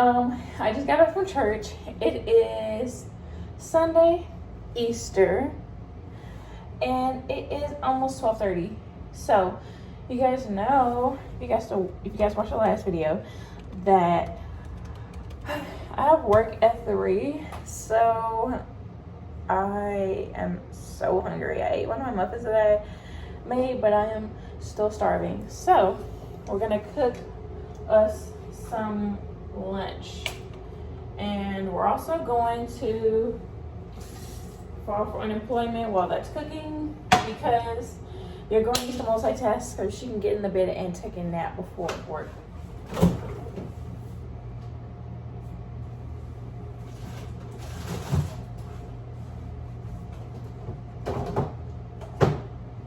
I just got up from church. It is Sunday, Easter, and it is almost 12:30. So, you guys know, if you guys watched the last video, that I have work at 3. So, I am so hungry. I ate one of my muffins that I made, but I am still starving. So, we're gonna cook us some lunch, and we're also going to file for unemployment while that's cooking, because you're going to need to multitask so she can get in the bed and take a nap before work.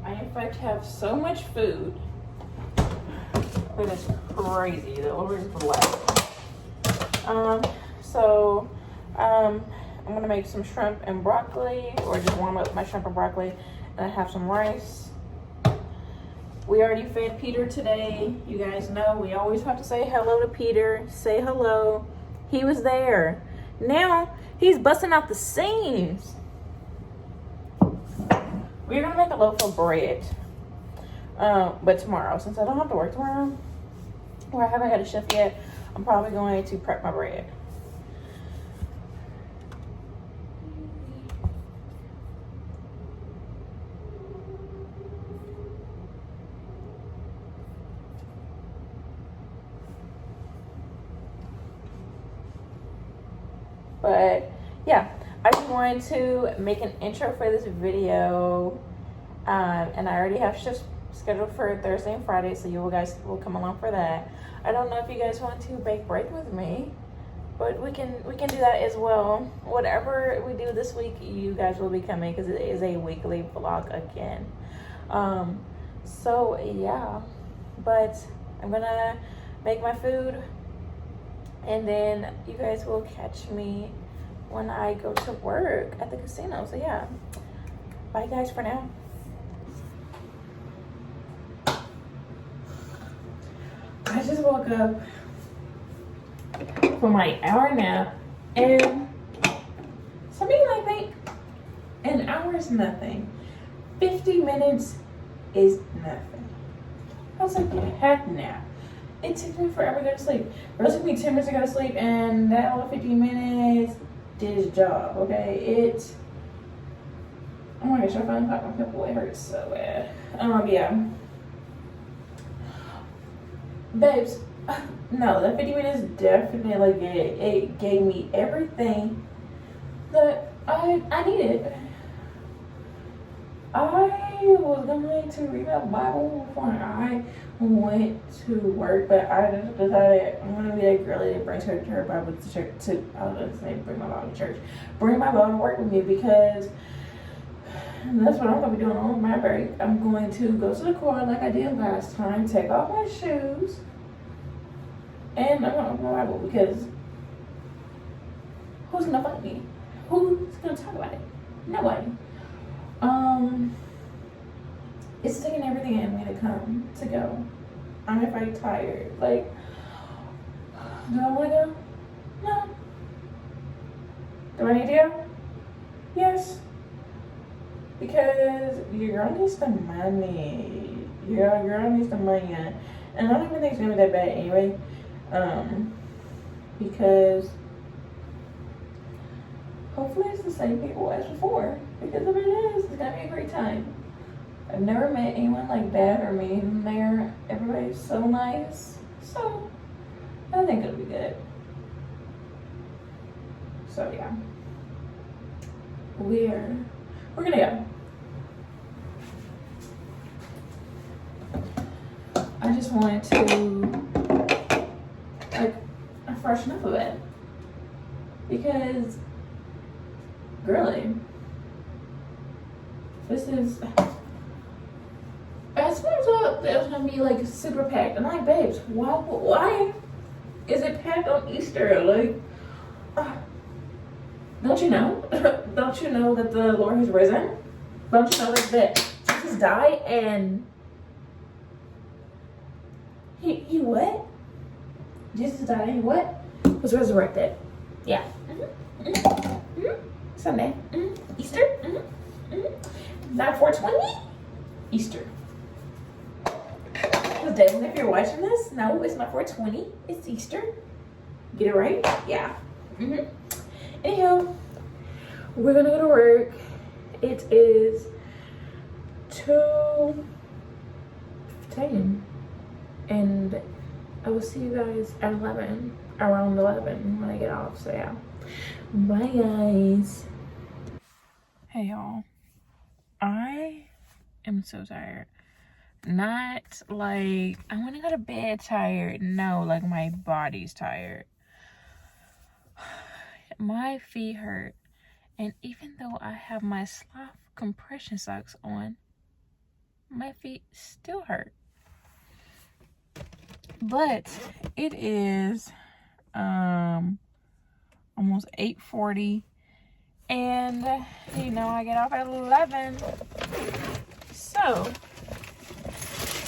I in fact have so much food. It is crazy. The Lord is blessed. I'm gonna make some shrimp and broccoli, or just warm up my shrimp and broccoli, and I have some rice. We already fed Peter today. You guys know we always have to say hello to Peter. Say hello. He was there. Now he's busting out the seams. We're gonna make a loaf of bread, but tomorrow, since I don't have to work tomorrow, or I haven't had a shift yet, I'm probably going to prep my bread. But yeah, I just wanted to make an intro for this video, and I already have shifts scheduled for Thursday and Friday, so you guys will come along for that. I don't know if you guys want to bake bread with me, but we can do that as well. Whatever we do this week, you guys will be coming, because it is a weekly vlog again. So yeah, but I'm gonna make my food, and then you guys will catch me when I go to work at the casino. So yeah, bye guys for now. I just woke up from my hour nap, and some people might think an hour is nothing. 50 minutes is nothing. I was like, heck nap. It took me forever to go to sleep. It took me 10 minutes to go to sleep, and that whole 50 minutes did its job, okay? Oh my gosh, I finally popped my pimple. It hurts so bad. Yeah. Babes, no, that 50 minutes definitely it gave me everything that I needed. I was going to read my Bible before I went to work, but I just decided I'm gonna be that girlie that brings her Bible to church. I was gonna say bring my Bible to church, bring my Bible to work with me, because that's what I'm gonna be doing on my break. I'm going to go to the car like I did last time, take off my shoes, and I'm gonna open my Bible, because who's gonna fight me? Who's gonna talk about it? Nobody. It's taking everything in me to go. I'm in fact tired. Like, do I want to go? No. Do I need to go? Yes. Because your girl needs the money. Your girl needs the money, and I don't even think it's gonna be that bad anyway. Because hopefully it's the same people as before. Because if it is, it's gonna be a great time. I've never met anyone like bad or mean there. Everybody's so nice. So I think it'll be good. So yeah. We're gonna go. I just wanted to freshen up a bit, because girly, this is, as soon as I thought it was gonna be like super packed, and I'm like, babes, why is it packed on Easter? Like, don't you know? Don't you know that the Lord has risen? Don't you know that Jesus died and he what? Jesus died and what? was resurrected. Yeah. Sunday. Easter. Not 420. Easter. Devin, if you're watching this, no, it's not 420. It's Easter. Get it right? Yeah. Anyhow, we're gonna go to work. It is 2:10, and I will see you guys at 11, around 11 when I get off. So yeah, bye guys. Hey y'all, I am so tired. Not like I want to go to bed tired. No, like my body's tired. My feet hurt. And even though I have my sloth compression socks on, my feet still hurt. But it is almost 8:40. And you know I get off at 11. So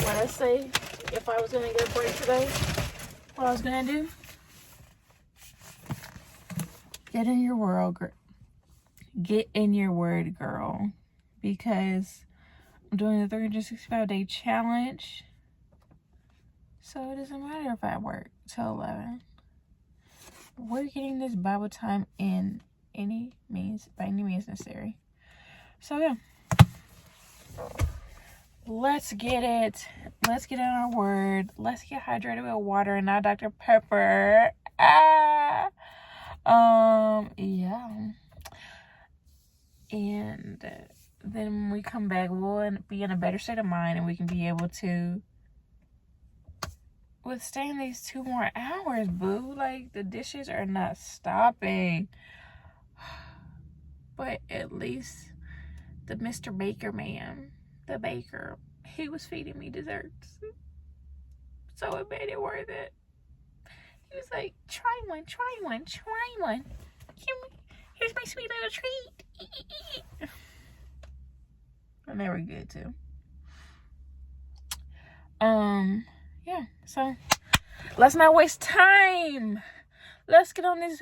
what I say, if I was gonna get a break today, what I was gonna do, get in your word, girl, because I'm doing the 365-day challenge, so it doesn't matter if I work till 11. We're getting this Bible time in by any means necessary. So yeah, let's get it. Let's get in our word. Let's get hydrated with water and not Dr. Pepper. Yeah. And then when we come back, we'll be in a better state of mind, and we can be able to withstand these 2 more hours, boo. Like, the dishes are not stopping. But at least the Mr. Baker man, the baker, he was feeding me desserts. So it made it worth it. He was like, try one. Here's my sweet little treat. And they were good too. Yeah, so let's not waste time. Let's get on this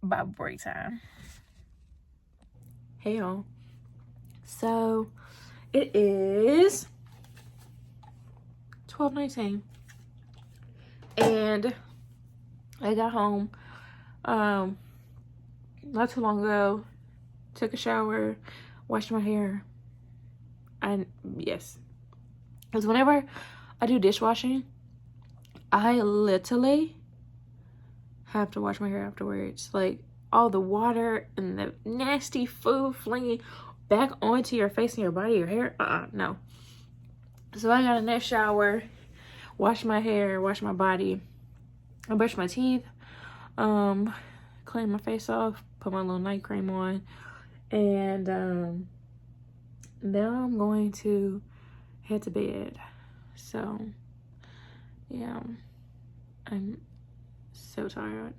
Bible break time. Hey y'all. So it is 12:19. And I got home not too long ago, took a shower, washed my hair. Yes, because whenever I do dishwashing, I literally have to wash my hair afterwards. Like, all the water and the nasty food flinging back onto your face and your body, your hair, no. So I got a nice shower, washed my hair, washed my body, I brushed my teeth, cleaned my face off, put my little night cream on, and now I'm going to head to bed. So yeah, I'm so tired.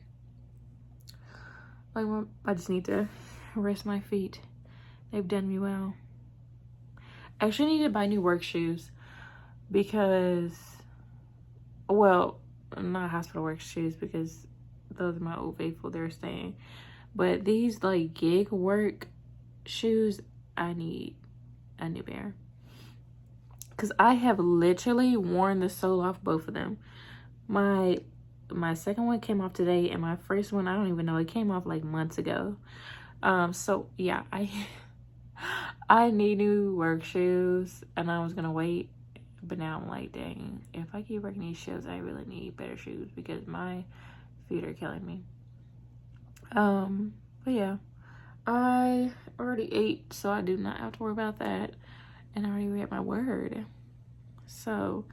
Like, I just need to rest my feet. They've done me well. I actually need to buy new work shoes because, well, not hospital work shoes, because those are my old faithful, they're staying. But these like gig work shoes, I need a new pair. Because I have literally worn the sole off both of them. My second one came off today, and my first one, I don't even know, it came off like months ago. So yeah, I need new work shoes, and I was gonna wait, but now I'm like, dang, if I keep working these shoes, I really need better shoes because my feet are killing me. But yeah, I already ate, so I do not have to worry about that, and I already read my word. So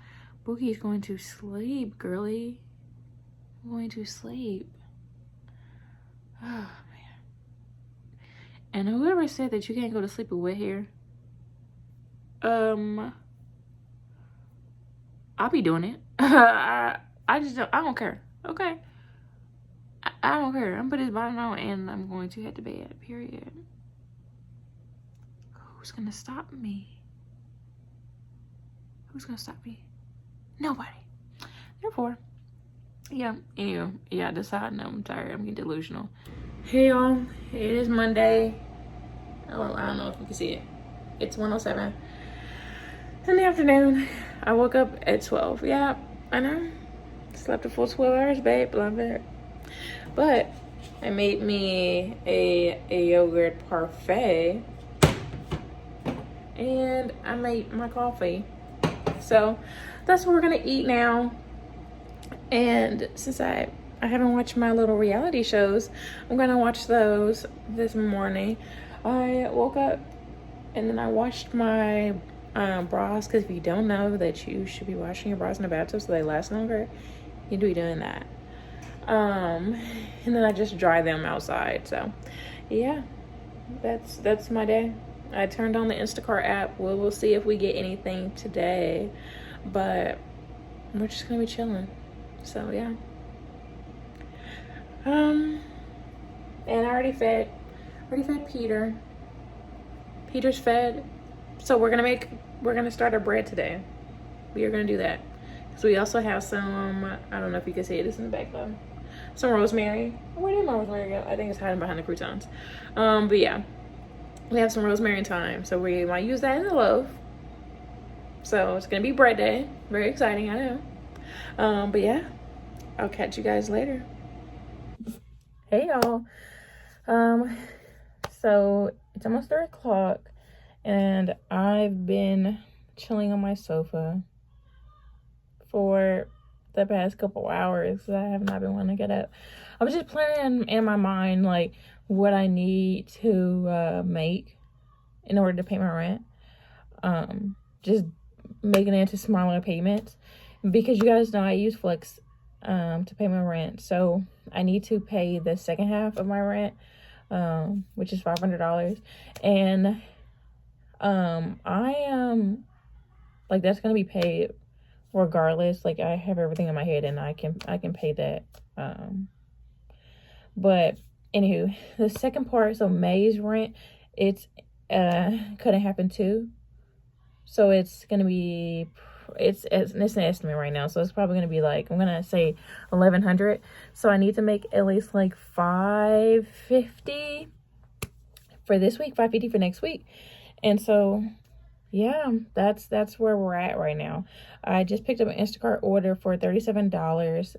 Bookie's going to sleep, girly. I'm going to sleep. Oh man. And whoever said that you can't go to sleep with wet hair, I'll be doing it. I don't care. Okay. I don't care. I'm putting this bottom on, and I'm going to head to bed, period. Who's gonna stop me? Who's gonna stop me? Nobody. Therefore, yeah, anyway, yeah, that's how I know I'm tired. I'm getting delusional. Hey y'all, it is Monday. Oh, I don't know if you can see it. It's 1:07 in the afternoon. I woke up at 12. Yeah, I know. Slept a full 12 hours, babe. Love it. But I made me a yogurt parfait. And I made my coffee. So that's what we're gonna eat now. And since I haven't watched my little reality shows, I'm gonna watch those this morning. I woke up and then I washed my bras, because if you don't know that you should be washing your bras in the bathtub so they last longer, you do be doing that. And then I just dry them outside. So yeah, that's my day. I turned on the Instacart app. We'll see if we get anything today, but we're just gonna be chilling. So yeah. And I already fed Peter. Peter's fed. So we're gonna start our bread today. We are gonna do that. So we also have some, I don't know if you can see it, it's in the back though. Some rosemary. Where did my rosemary go? I think it's hiding behind the croutons. But yeah, we have some rosemary and thyme. So we might use that in the loaf. So it's gonna be bread day. Very exciting, I know. But yeah, I'll catch you guys later. Hey y'all. So it's almost 3 o'clock and I've been chilling on my sofa for the past couple hours. I have not been wanting to get up. I was just planning in my mind like what I need to make in order to pay my rent. Just making it into smaller payments, because you guys know I use Flex to pay my rent. So I need to pay the second half of my rent, which is $500, and I am like, that's gonna be paid regardless. Like, I have everything in my head and I can pay that. But anywho, the second part, so May's rent, it's couldn't happen too. So it's gonna be, it's an estimate right now, so it's probably gonna be like, I'm gonna say 1,100. So I need to make at least like 550 for this week, 550 for next week. And so yeah, that's where we're at right now. I just picked up an Instacart order for $37.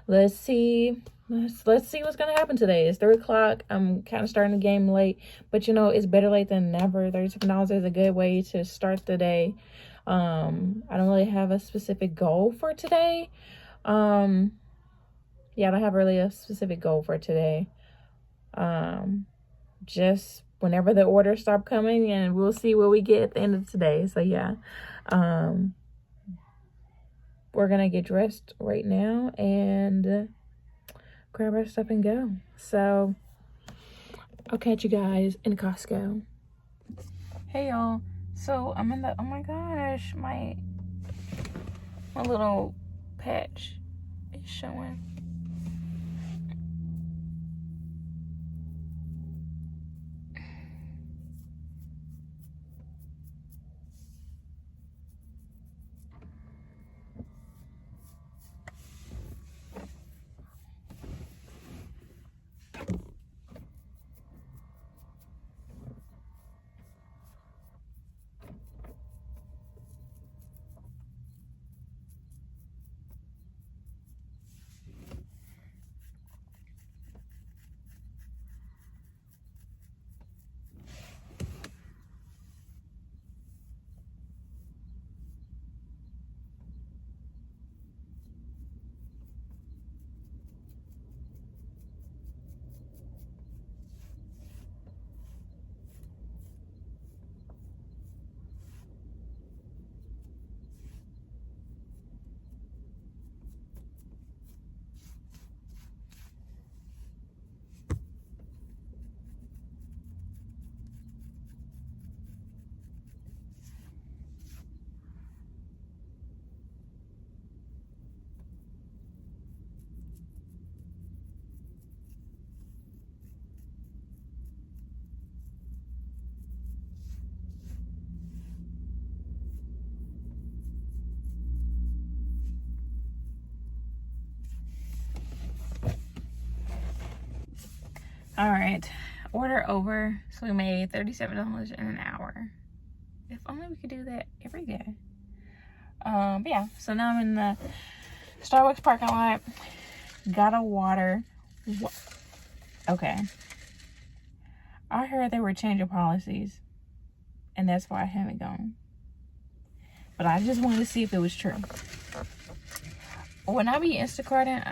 Let's see what's gonna happen today. It's 3 o'clock. I'm kind of starting the game late, but you know, it's better late than never. $37 is a good way to start the day. I don't really have a specific goal for today. Yeah, I don't have really a specific goal for today. Just whenever the orders stop coming, and we'll see what we get at the end of today. So yeah, we're gonna get dressed right now and grab our stuff and go. So I'll catch you guys in Costco. Hey y'all, so I'm in the, oh my gosh, my little patch is showing. All right, order over. So we made $37 in an hour. If only we could do that every day. But yeah, so now I'm in the Starbucks parking lot. Got a water. Okay. I heard they were changing policies, and that's why I haven't gone. But I just wanted to see if it was true. When I be Instacarting,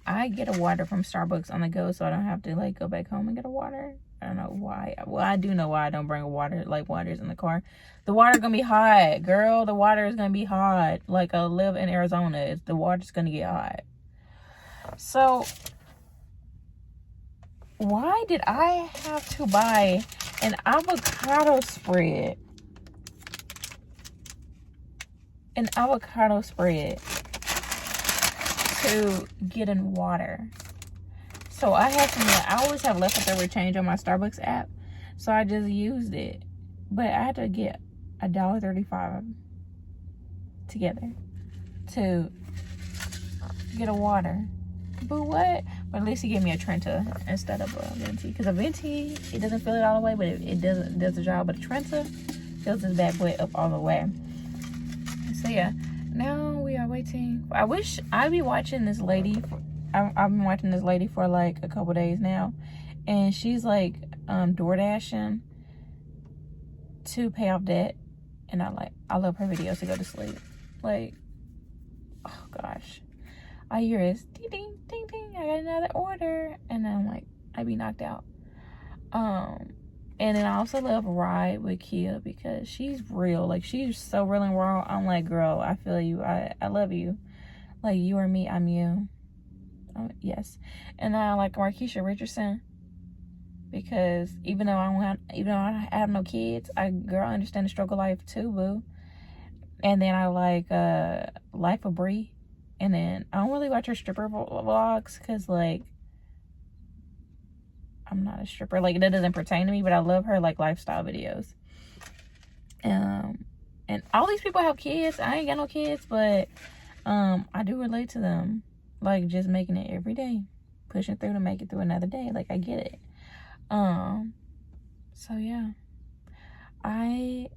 I get a water from Starbucks on the go, so I don't have to like go back home and get a water. I don't know why. Well, I do know why I don't bring a water, like waters in the car. The water gonna be hot, girl. The water is gonna be hot. Like I live in Arizona, the water's gonna get hot. So why did I have to buy an avocado spread? An avocado spread to get in water. So I had some, I always have leftover change on my Starbucks app, so I just used it. But I had to get $1.35 together to get a water. But what? But at least he gave me a Trenta instead of a Venti. Because a Venti, it doesn't fill it all the way, but it does the job. But a Trenta fills his back way up all the way. So yeah, now we are waiting. I wish I'd be watching this lady. I've been watching this lady for like a couple days now, and she's like door dashing to pay off debt, and I love her videos to go to sleep. Like, oh gosh, I hear is ding ding ding ding, I got another order, and then I'm like, I be knocked out. And then I also love Ride with Kia because she's real. Like, she's so real and raw. I'm like, girl, I feel you. I love you. Like, you are me, I'm you. Yes. And I like Markeisha Richardson because even though I have no kids, I understand the struggle life too, boo. And then I like Life of Brie. And then I don't really watch her stripper vlogs because, like, I'm not a stripper. Like, that doesn't pertain to me, but I love her, like, lifestyle videos. And all these people have kids. I ain't got no kids, but I do relate to them. Like, just making it every day. Pushing through to make it through another day. Like, I get it. So, yeah. I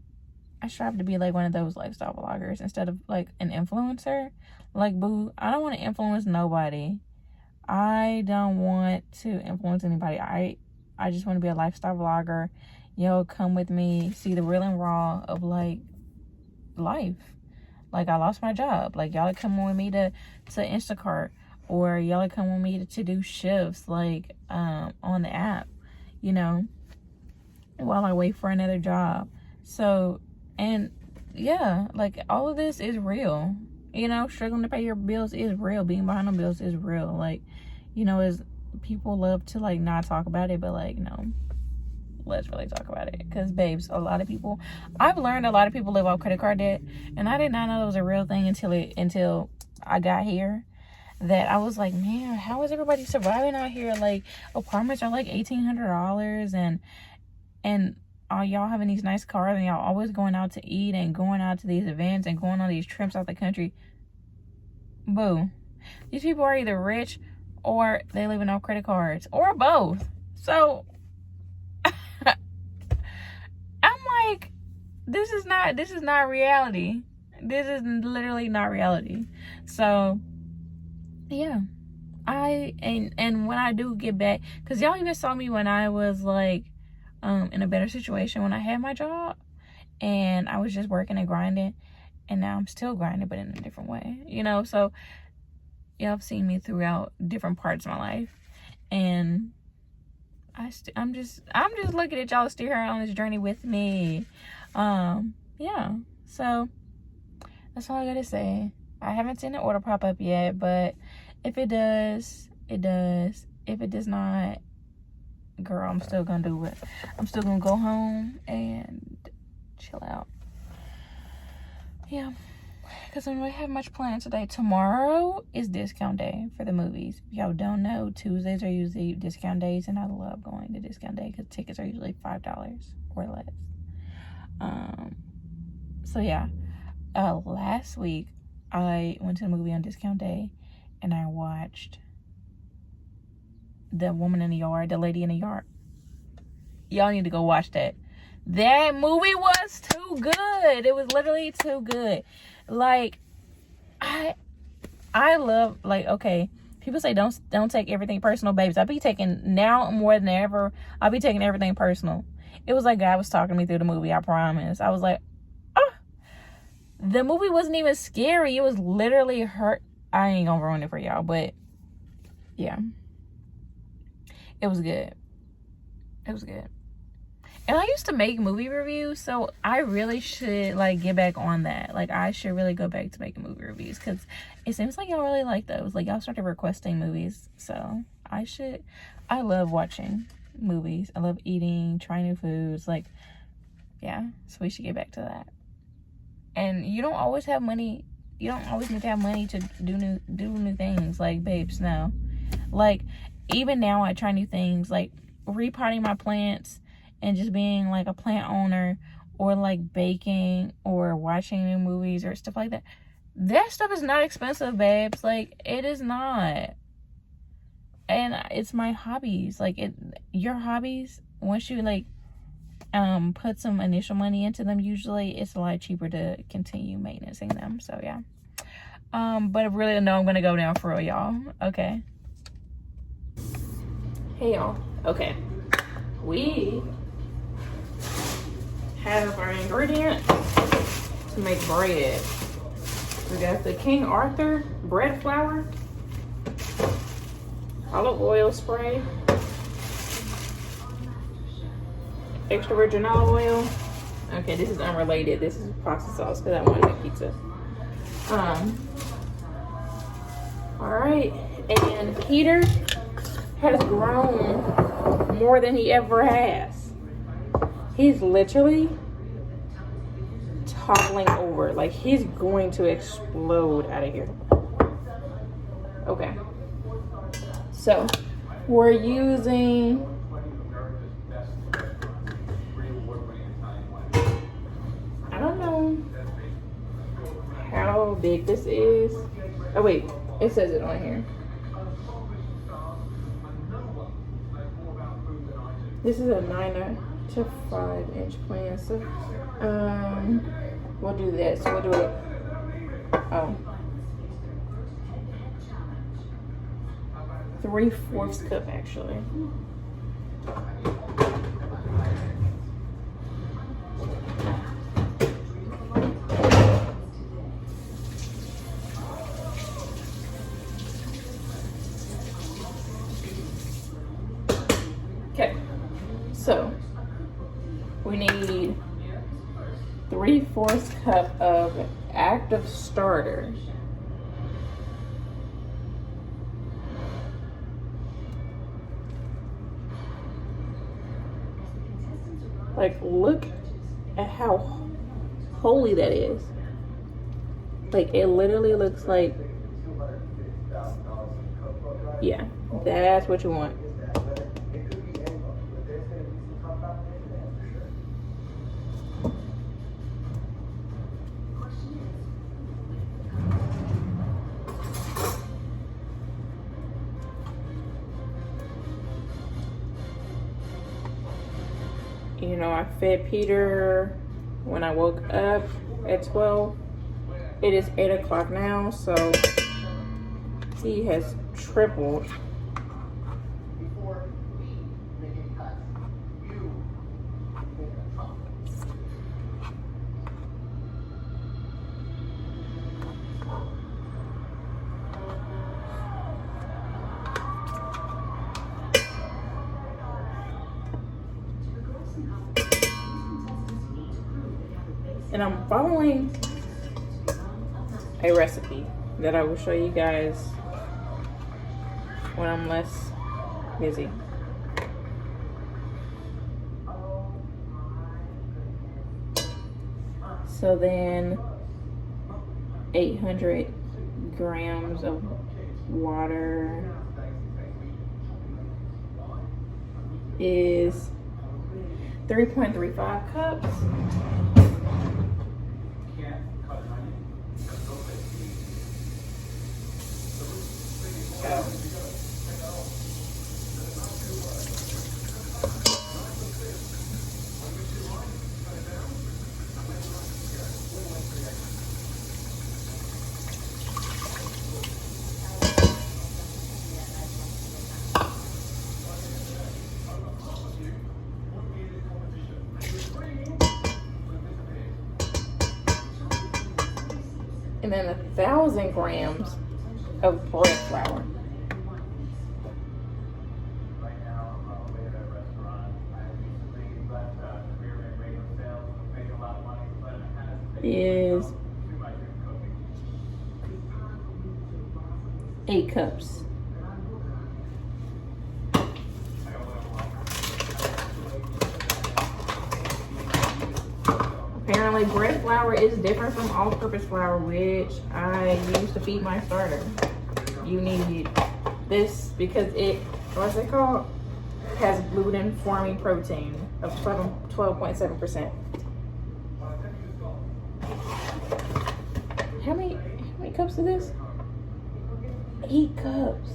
strive to be, like, one of those lifestyle vloggers instead of, like, an influencer. Like, boo, I don't want to influence nobody. I don't want to influence anybody. I just want to be a lifestyle vlogger. Yo, come with me, see the real and raw of, like, life. Like, I lost my job. Like, y'all come with me to Instacart, or y'all come with me to do shifts, like, on the app, you know, while I wait for another job. So, and yeah, like, all of this is real. You know, struggling to pay your bills is real. Being behind on bills is real. Like, you know, is people love to, like, not talk about it, but, like, no, let's really talk about it. Because, babes, a lot of people, I've learned a lot of people live off credit card debt, and I did not know it was a real thing until I got here. That I was like, man, how is everybody surviving out here? Like, apartments are like $1,800, and all y'all having these nice cars, and y'all always going out to eat and going out to these events and going on these trips out the country. Boo. These people are either rich or they living off credit cards, or both. So I'm like, this is not reality. This is literally not reality. So yeah, and when I do get back, because y'all even saw me when I was like in a better situation when I had my job, and I was just working and grinding, and now I'm still grinding, but in a different way, you know. So y'all have seen me throughout different parts of my life, and I'm just looking at y'all to steer her on this journey with me. Yeah, so that's all I gotta say. I haven't seen the order pop up yet, but if it does, it does. If it does not, girl, I'm still gonna do it. I'm still gonna go home and chill out. Yeah, because I don't really have much planned today. Tomorrow is discount day for the movies. If y'all don't know, Tuesdays are usually discount days, and I love going to discount day because tickets are usually $5 or less. So yeah, last week I went to the movie on discount day, and I watched The Woman in the Yard, The Lady in the Yard. Y'all need to go watch that. That movie was too good. It was literally too good. Like, I love, like, okay, people say don't take everything personal, babes. I be taking, now more than ever, I be taking everything personal. It was like God was talking to me through the movie, I promise. I was like, oh. The movie wasn't even scary. It was literally hurt. I ain't gonna ruin it for y'all, but yeah. It was good. It was good. And I used to make movie reviews, so I really should, like, get back on that. Like, I should really go back to making movie reviews, because it seems like y'all really like those. Like, y'all started requesting movies, so I love watching movies. I love eating, trying new foods, like, yeah, so we should get back to that. And you don't always have money, you don't always need to have money to do new things, like, babes, no. Like, even now I try new things, like repotting my plants, and just being like a plant owner, or like baking, or watching new movies or stuff like that. That stuff is not expensive, babes. Like, it is not. And it's my hobbies. Like, your hobbies, once you like put some initial money into them, usually it's a lot cheaper to continue maintaining them. So yeah. But I really know I'm gonna go now for real, y'all. Okay. Hey y'all. Okay. We have our ingredients to make bread. We got the King Arthur bread flour, olive oil spray, extra virgin olive oil. Okay, this is unrelated. This is pasta sauce because I want to make pizza. All right, and Peter has grown more than he ever has. He's literally toppling over. Like, he's going to explode out of here. Okay. So, we're using I don't know how big this is. Oh, wait. It says it on here. This is a 9 to 5 inch plan, so we'll do this. We'll do it. Oh, 3/4 cup actually. Okay, so we need 3/4 cup of active starter. Like, look at how holy that is. Like, it literally looks like, yeah, that's what you want. You know, I fed Peter when I woke up at 12. It is 8 o'clock now, so he has tripled. And I'm following a recipe that I will show you guys when I'm less busy. So then 800 grams of water is 3.35 cups. and then 1,000 grams of bread flour. Is 8 cups. Apparently bread flour is different from all-purpose flour, which I use to feed my starter. You need this because it, what's it called? Has gluten-forming protein of 12.7%. How many cups is this? 8 cups.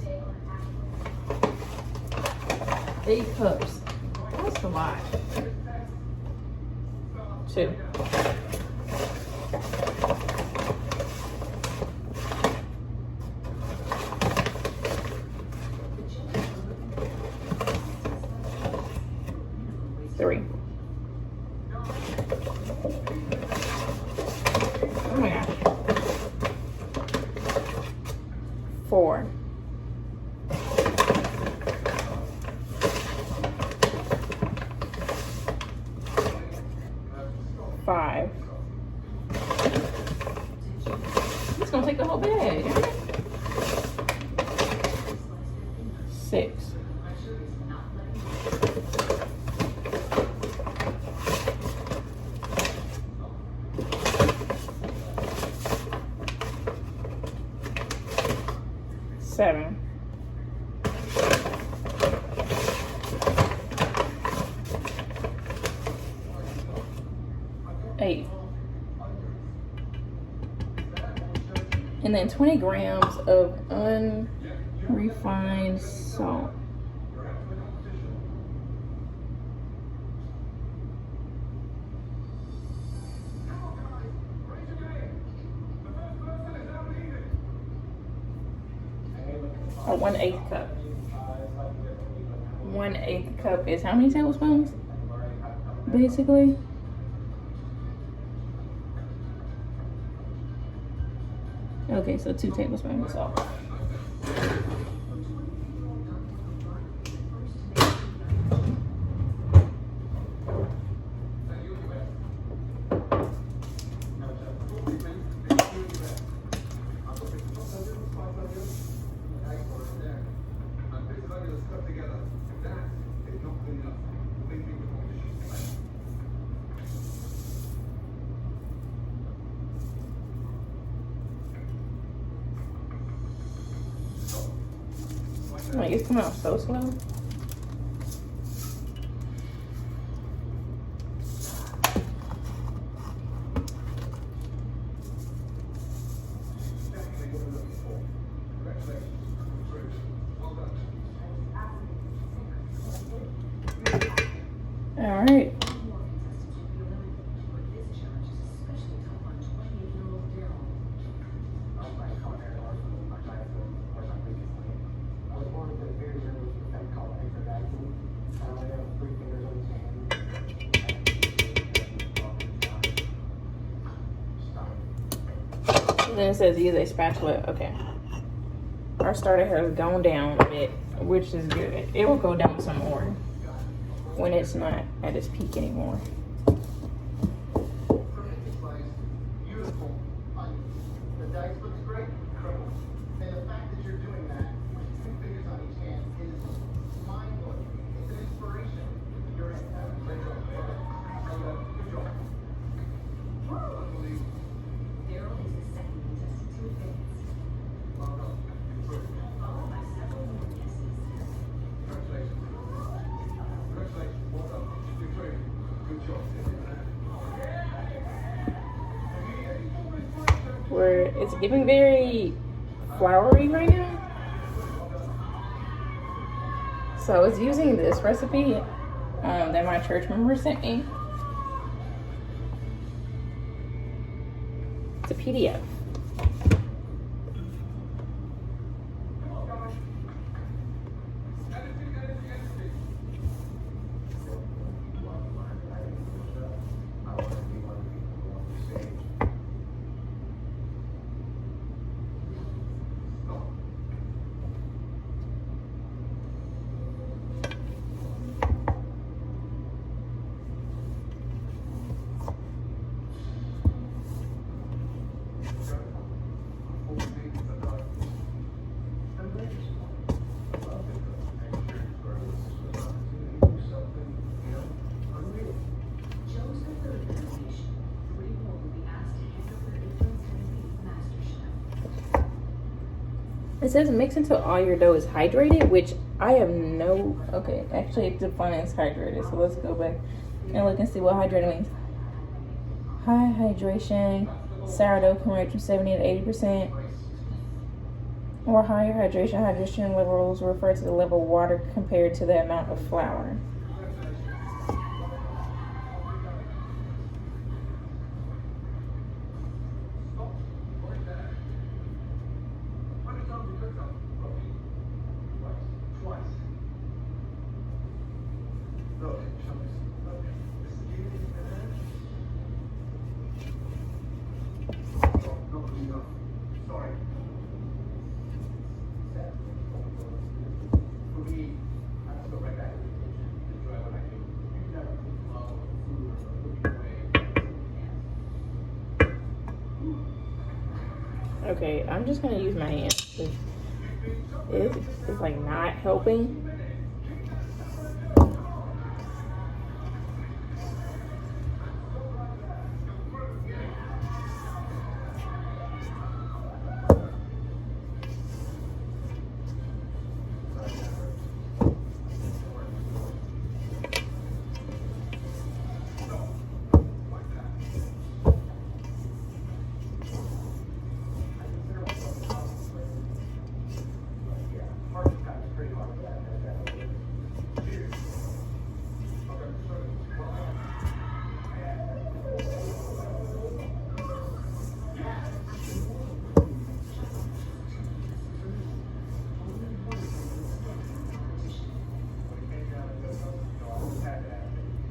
8 cups. That's a lot. 2. Three. Oh my gosh. 4. 5. It's gonna take the whole bag. 6. 7. 8. And then 20 grams of unrefined salt. Or 1/8 cup. 1/8 cup is how many tablespoons? Basically. Okay, so 2 tablespoons of salt. Like, it's coming out so slow. All right. Then it says use a spatula. Okay. Our starter has gone down a bit, which is good. It will go down some more when it's not at its peak anymore. Beautiful. The dice looks great. Incredible. And the fact that you're doing that with 2 fingers on each hand is mind-blowing. It's an inspiration. You're in. Great job. Good job. Unbelievable. Daryl is the second contestant to advance, Well done. Good. followed by several more guesses. Congratulations. Congratulations. Well done. Victoria. Good job. Where it's giving very floury right now. So I was using this recipe that my church member sent me. It's a PDF. It says mix until all your dough is hydrated, which I have no. Okay, actually it defines hydrated. So let's go back and look and see what hydrated means. High hydration, sourdough can range from 70 to 80%, or higher hydration. Hydration levels refer to the level of water compared to the amount of flour. Okay, I'm just gonna use my hands. It's like not helping.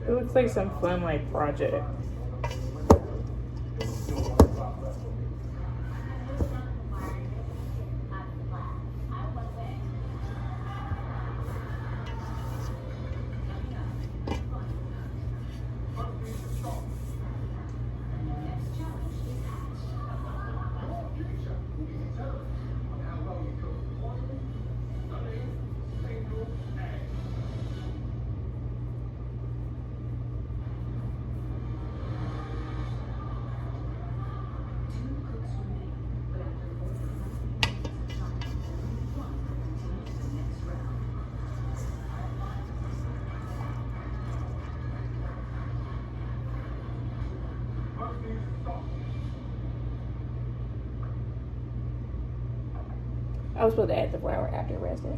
It looks like some fun like project. I was supposed to add the flour after it rested.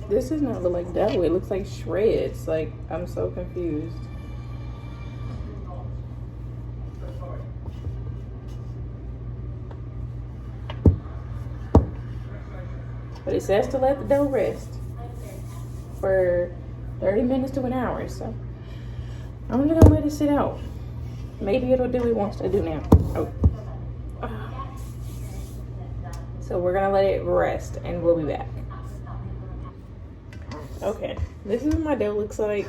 This does not look like dough. It looks like shreds. Like, I'm so confused. But it says to let the dough rest for 30 minutes to an hour. So I'm just gonna let it sit out. Maybe it'll do what it wants to do now. Oh. So we're gonna let it rest and we'll be back. Okay, this is what my dough looks like.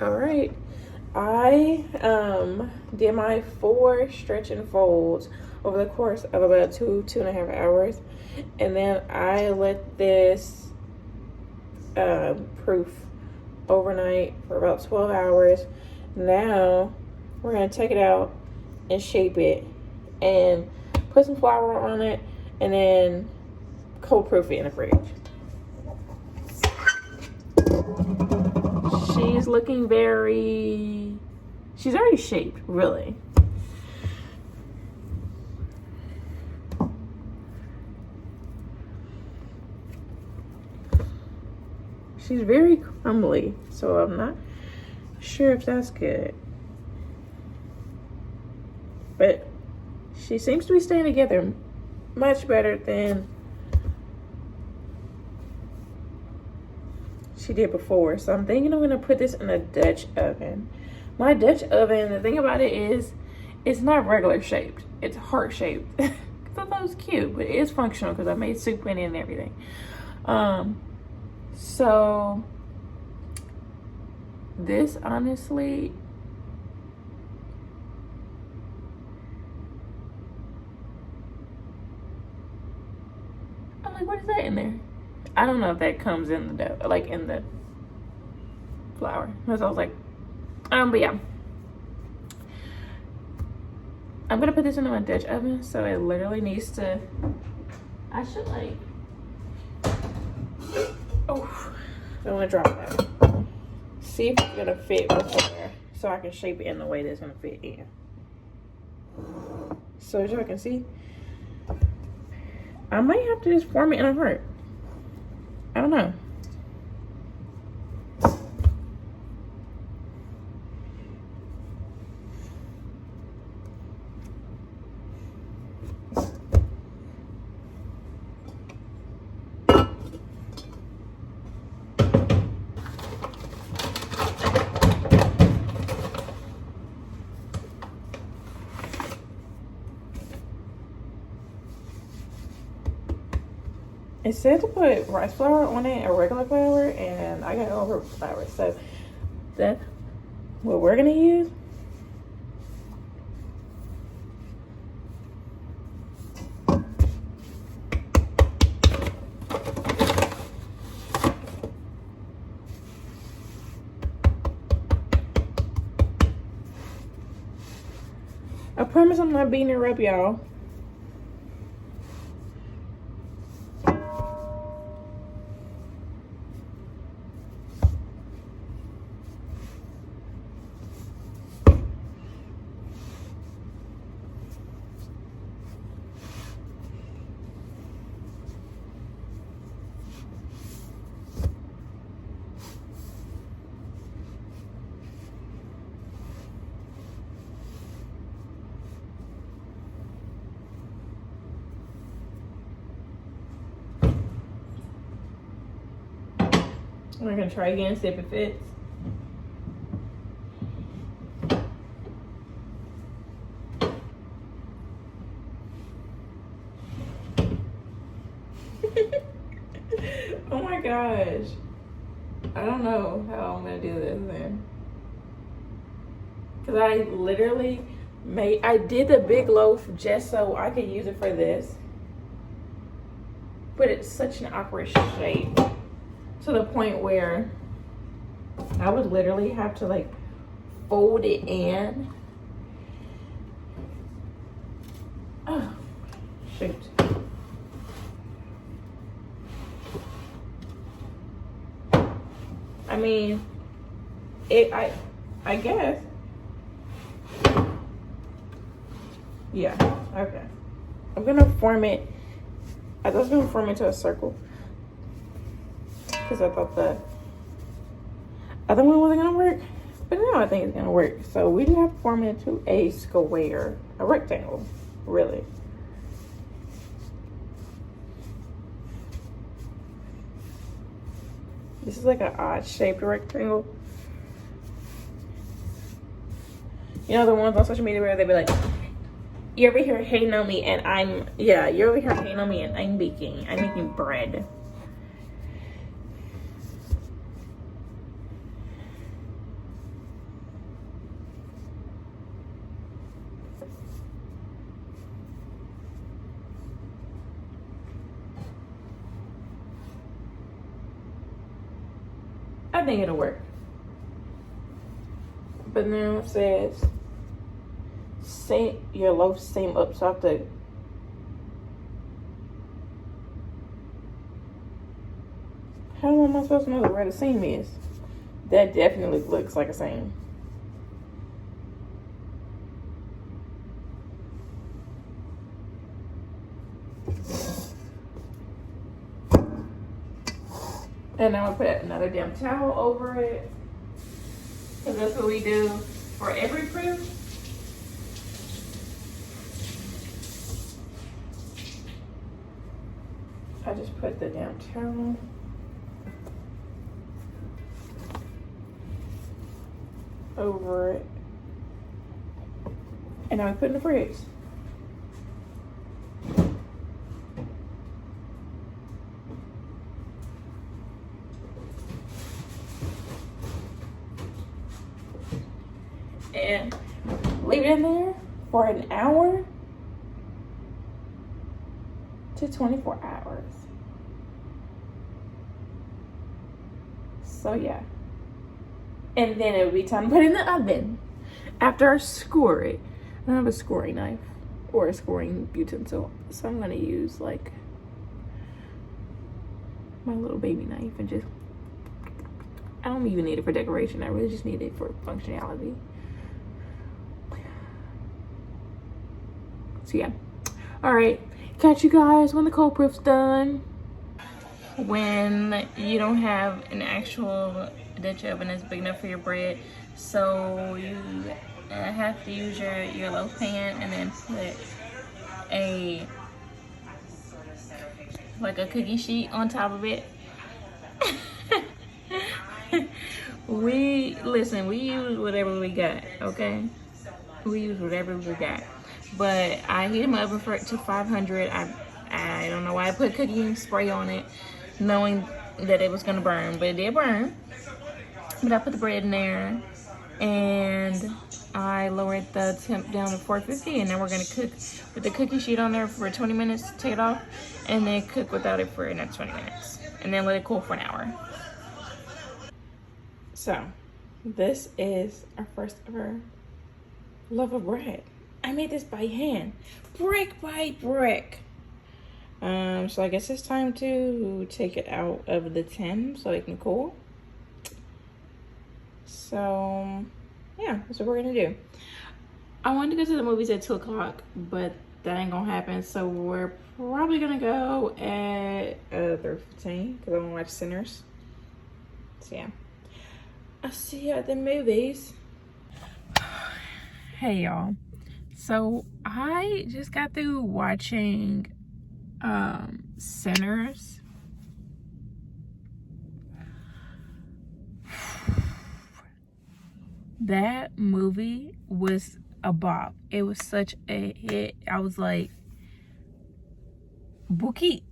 All right, I did my 4 stretch and folds over the course of about 2.5 hours, and then I let this proof overnight for about 12 hours. Now we're gonna take it out and shape it and put some flour on it and then cold proof it in the fridge. She's looking she's already shaped, really. She's very crumbly, so I'm not sure if that's good. But she seems to be staying together much better than she did before. So I'm thinking I'm gonna put this in a Dutch oven. My Dutch oven, the thing about it is, it's not regular shaped. It's heart shaped. Cause I thought it was cute, but it is functional because I made soup in it and everything. So this honestly, I'm like, what is that in there? I don't know if that comes in the dough, like in the flour. Because I was like, but yeah. I'm gonna put this into my Dutch oven, so it literally needs to, I should like, oh, don't wanna drop that. See if it's gonna fit before, so I can shape it in the way that's gonna fit in. So as y'all can see, I might have to just form it in a heart. I don't know. It said to put rice flour on it or regular flour, and I got over flour, so that's what we're gonna use. I promise I'm not beating her up, y'all. We're gonna try again, see if it fits. Oh my gosh. I don't know how I'm gonna do this then. Cause I literally I did the big loaf just so I could use it for this. But it's such an awkward shape, to the point where I would literally have to like fold it in. Oh, shoot. I mean, I guess. Yeah, okay. I'm gonna form it. I was gonna form it to a circle, because I thought the other one wasn't gonna work, but now I think it's gonna work. So we do have to form it into a square, a rectangle, really. This is like an odd shaped rectangle. You know the ones on social media where they be like, you're over here hating on me and you're over here hating on me and I'm making bread. I think it'll work. But now it says, set your loaf seam up, so I have to, how am I supposed to know where the seam is? That definitely looks like a seam. And now I put another damn towel over it, because that's what we do for every proof. I just put the damn towel. over it. And now we put it in the fridge. And leave it in there for an hour to 24 hours. So yeah. And then it would be time to put it in the oven. After I score it. I don't have a scoring knife or a scoring utensil. So I'm gonna use like my little baby knife and just, I don't even need it for decoration. I really just need it for functionality. So yeah. All right, catch you guys when the cold proof's done. When you don't have an actual Dutch oven that's big enough for your bread, so you have to use your loaf pan and then put a cookie sheet on top of it. We use whatever we got, okay? We use whatever we got. But I heated my oven to 500. I don't know why I put cooking spray on it, knowing that it was gonna burn, but it did burn. But I put the bread in there and I lowered the temp down to 450, and then we're gonna cook with the cookie sheet on there for 20 minutes, take it off, and then cook without it for another 20 minutes. And then let it cool for an hour. So, this is our first ever loaf of bread. I made this by hand, brick by brick. So I guess it's time to take it out of the tin so it can cool. So yeah, that's what we're gonna do. I wanted to go to the movies at 2 o'clock, but that ain't gonna happen. So we're probably gonna go at 3:15 because I wanna watch Sinners. So yeah, I'll see you at the movies. Hey y'all. So I just got through watching Sinners. That movie was a bop. It was such a hit. I was like, Bookie,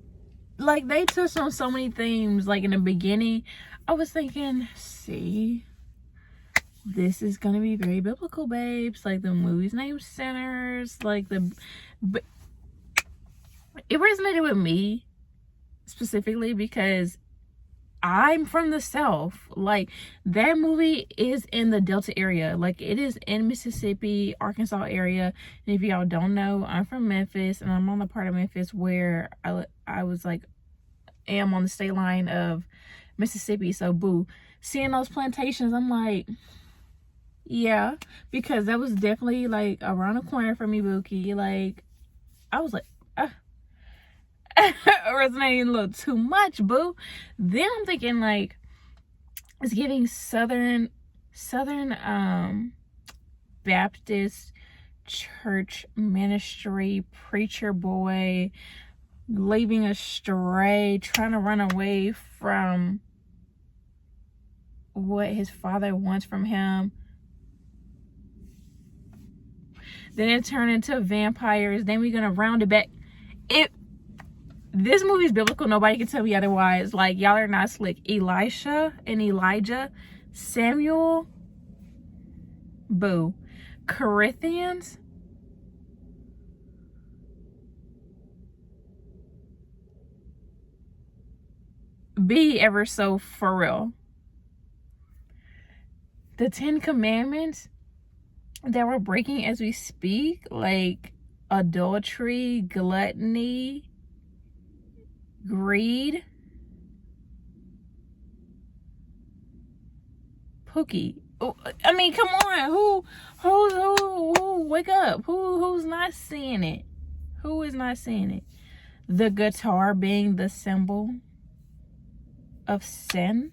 like they touched on so many themes. Like in the beginning, I was thinking, see, this is gonna be very biblical, babes. Like the movie's named Sinners. Like but it resonated with me specifically because I'm from the South. Like that movie is in the Delta area. Like it is in Mississippi, Arkansas area. And if y'all don't know, I'm from Memphis, and I'm on the part of Memphis where I was like, am on the state line of Mississippi. So boo, seeing those plantations, I'm like, yeah, because that was definitely like around the corner for me, Bookie. Like I was like, resonating a little too much, boo. Then I'm thinking like it's giving southern Baptist church ministry, preacher boy leaving astray, trying to run away from what his father wants from him. Then it turned into vampires. Then we're gonna round it back. This movie is biblical. Nobody can tell me otherwise. Like, y'all are not slick. Elisha and Elijah, Samuel, boo. Corinthians, be ever so for real. The 10 Commandments that we're breaking as we speak, like adultery, gluttony, greed. Pookie. Oh, I mean, come on. Who wake up. Who's not seeing it? Who is not seeing it? The guitar being the symbol of sin.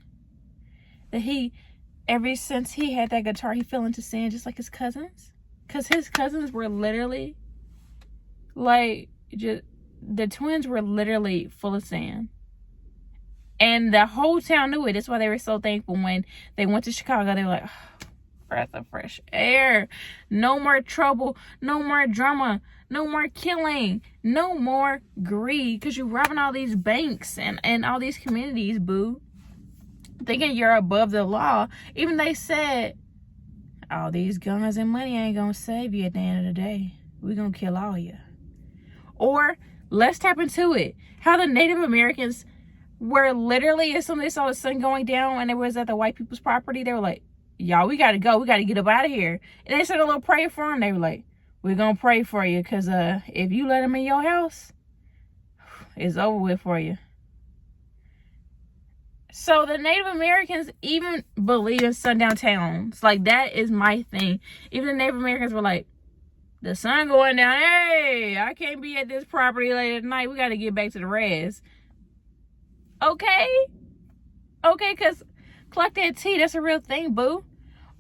That ever since he had that guitar, he fell into sin just like his cousins. Because his cousins were literally like, the twins were literally full of sin. And the whole town knew it. That's why they were so thankful when they went to Chicago. They were like, oh, breath of fresh air. No more trouble, no more drama, no more killing, no more greed, because you're robbing all these banks and all these communities, boo, thinking you're above the law. Even they said, all these guns and money ain't gonna save you at the end of the day. We're gonna kill all you. Or let's tap into it. How the Native Americans were literally, as soon as they saw the sun going down and it was at the white people's property, they were like, y'all, we gotta go. We gotta get up out of here. And they said a little prayer for them. They were like, we're gonna pray for you, because if you let them in your house, it's over with for you. So the Native Americans even believe in sundown towns. Like, that is my thing. Even the Native Americans were like, the sun going down, hey, I can't be at this property late at night. We got to get back to the res. Okay, because collect that tea. That's a real thing, boo.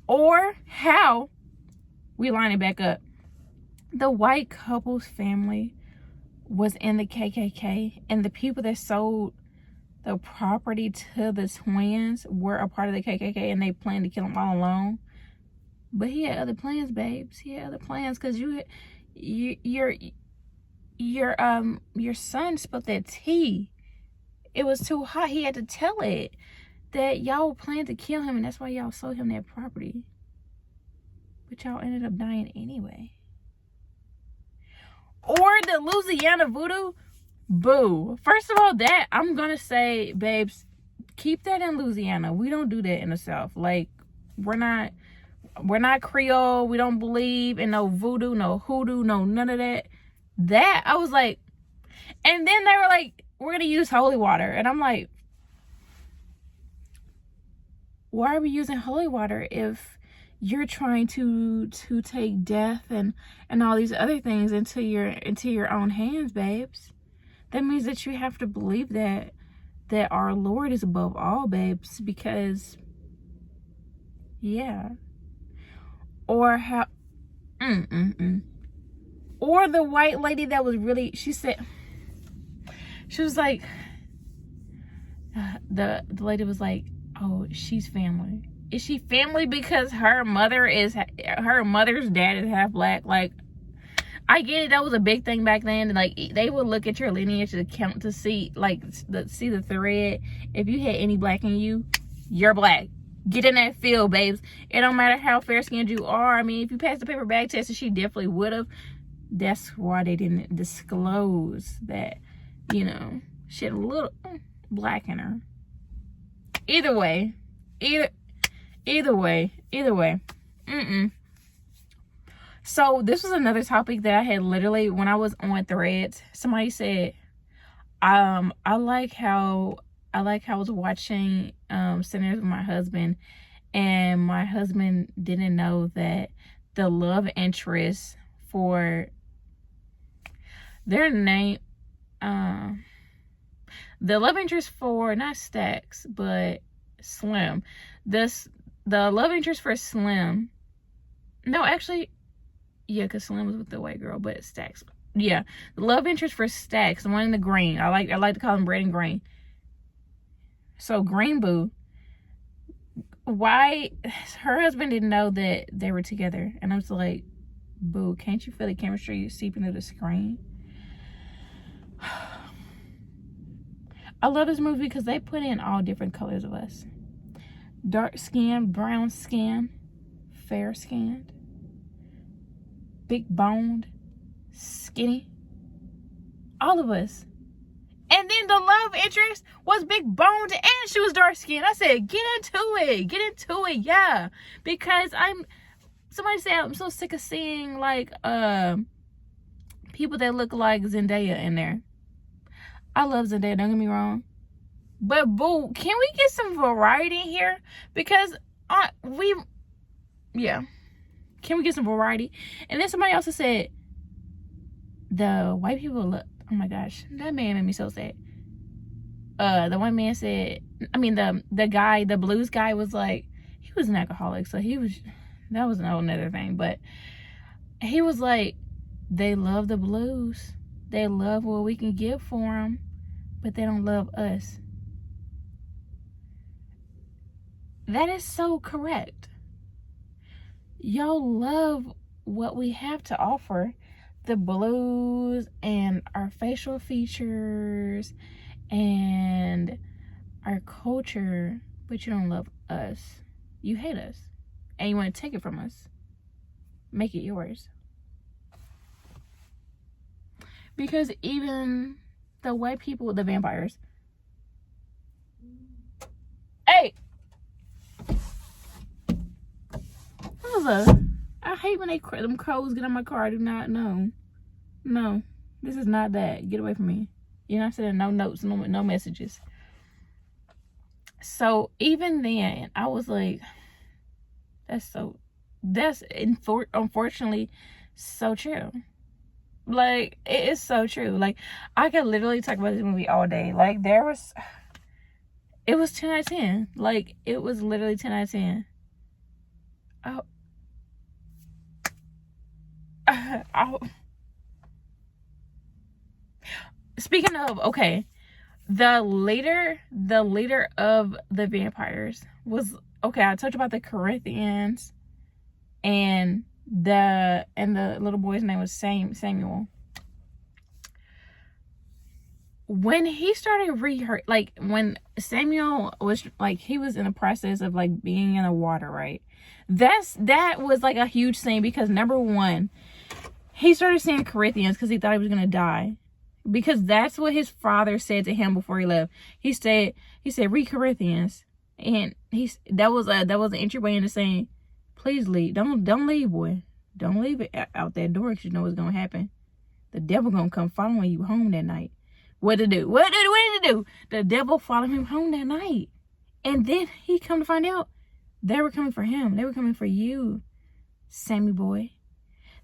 Or how, we line it back up. The white couple's family was in the KKK, and the people that sold the property to the twins were a part of the KKK, and they planned to kill them all alone. But he had other plans, babes. He had other plans, because your son spilled that tea. It was too hot. He had to tell it that y'all planned to kill him, and that's why y'all sold him that property. But y'all ended up dying anyway. Or the Louisiana voodoo. Boo. First of all, that, I'm gonna say, babes, keep that in Louisiana. We don't do that in the South. Like, we're not Creole. We don't believe in no voodoo, no hoodoo, no none of that. That, I was like, and then they were like, we're gonna use holy water. And I'm like, why are we using holy water if you're trying to take death and all these other things into your own hands, babes? That means that you have to believe that our Lord is above all, babes, because, yeah. Or how, Or the white lady that was really, she was like, the lady was like, oh, she's family. Is she family because her mother's dad is half black? Like, I get it. That was a big thing back then. And like, they would look at your lineage to count to see, like, see the thread. If you had any black in you, you're black. Get in that field, babes. It don't matter how fair skinned you are. I mean, if you passed the paper bag test, and she definitely would have. That's why they didn't disclose that, she had a little black in her. Either way. So this was another topic that I had literally, when I was on Threads, somebody said, I like how I was watching Sinners with my husband, and my husband didn't know that the love interest for their name, the love interest for, not Stacks, but Slim, the love interest for Slim, no, actually, yeah, because Slim was with the white girl, but Stacks, yeah, the love interest for Stacks, the one in the green, I like to call him red and green. So Green Boo, why her husband didn't know that they were together, and I was like, boo, can't you feel the chemistry seeping through the screen? I love this movie because they put in all different colors of us. Dark skin, brown skin, fair skinned, big boned, skinny. All of us. And then the love interest was big boned and she was dark skinned. I said, get into it, yeah. Because somebody said I'm so sick of seeing like people that look like Zendaya in there. I love Zendaya, don't get me wrong. But boo, can we get some variety here? Because can we get some variety? And then somebody also said the white people look, oh my gosh, that man made me so sad. The one man said, the blues guy was like, he was an alcoholic, so that was a whole nother thing, but he was like, they love the blues, they love what we can give for them, but they don't love us. That is so correct. y'all love what we have to offer. The blues and our facial features and our culture, but you don't love us. You hate us. And you want to take it from us. Make it yours. Because even the white people, the vampires. Hey! I hate when them crows get on my car. I do not know. No, this is not that. Get away from me. You're not sending no notes, no messages. So even then, I was like, that's unfortunately so true. Like, it is so true. Like, I could literally talk about this movie all day. Like, it was 10 out of 10. Like, it was literally 10 out of 10. Speaking of, okay, the leader of the vampires was, okay, I told you about the Corinthians, and the little boy's name was Samuel. When he started when Samuel was like, he was in the process of like being in the water, right? That was like a huge thing, because number one, he started saying Corinthians because he thought he was gonna die, because that's what his father said to him before he left. He said read Corinthians, and that was an entryway into saying, please leave, don't leave, boy, don't leave it out that door, because you know what's gonna happen. The devil gonna come following you home that night. What did he do? The devil followed him home that night. And then he come to find out they were coming for him. They were coming for you, Sammy boy.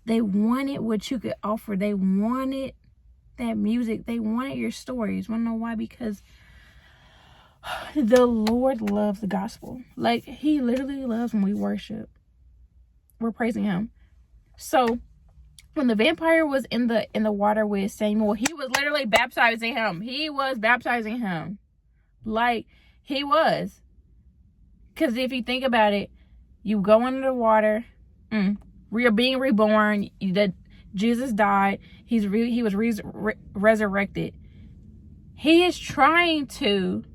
They wanted what you could offer. They wanted that music. They wanted your stories. Want to know why? Because the Lord loves the gospel. Like, he literally loves when we worship. We're praising him. So when the vampire was in the water with Samuel, he was literally baptizing him. He was baptizing him. Like, he was. Because if you think about it, you go under the water. We are being reborn. Jesus died. He was resurrected. He is trying to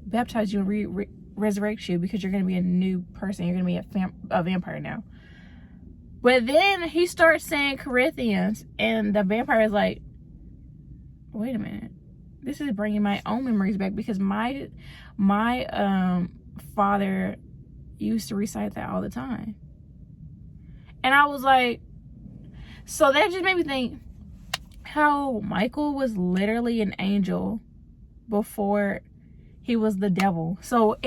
baptize you and resurrect you, because you're going to be a new person. You're going to be a vampire now. But then he starts saying Corinthians, and the vampire is like, wait a minute. This is bringing my own memories back, because my father used to recite that all the time. And I was like, so that just made me think how Michael was literally an angel before he was the devil. So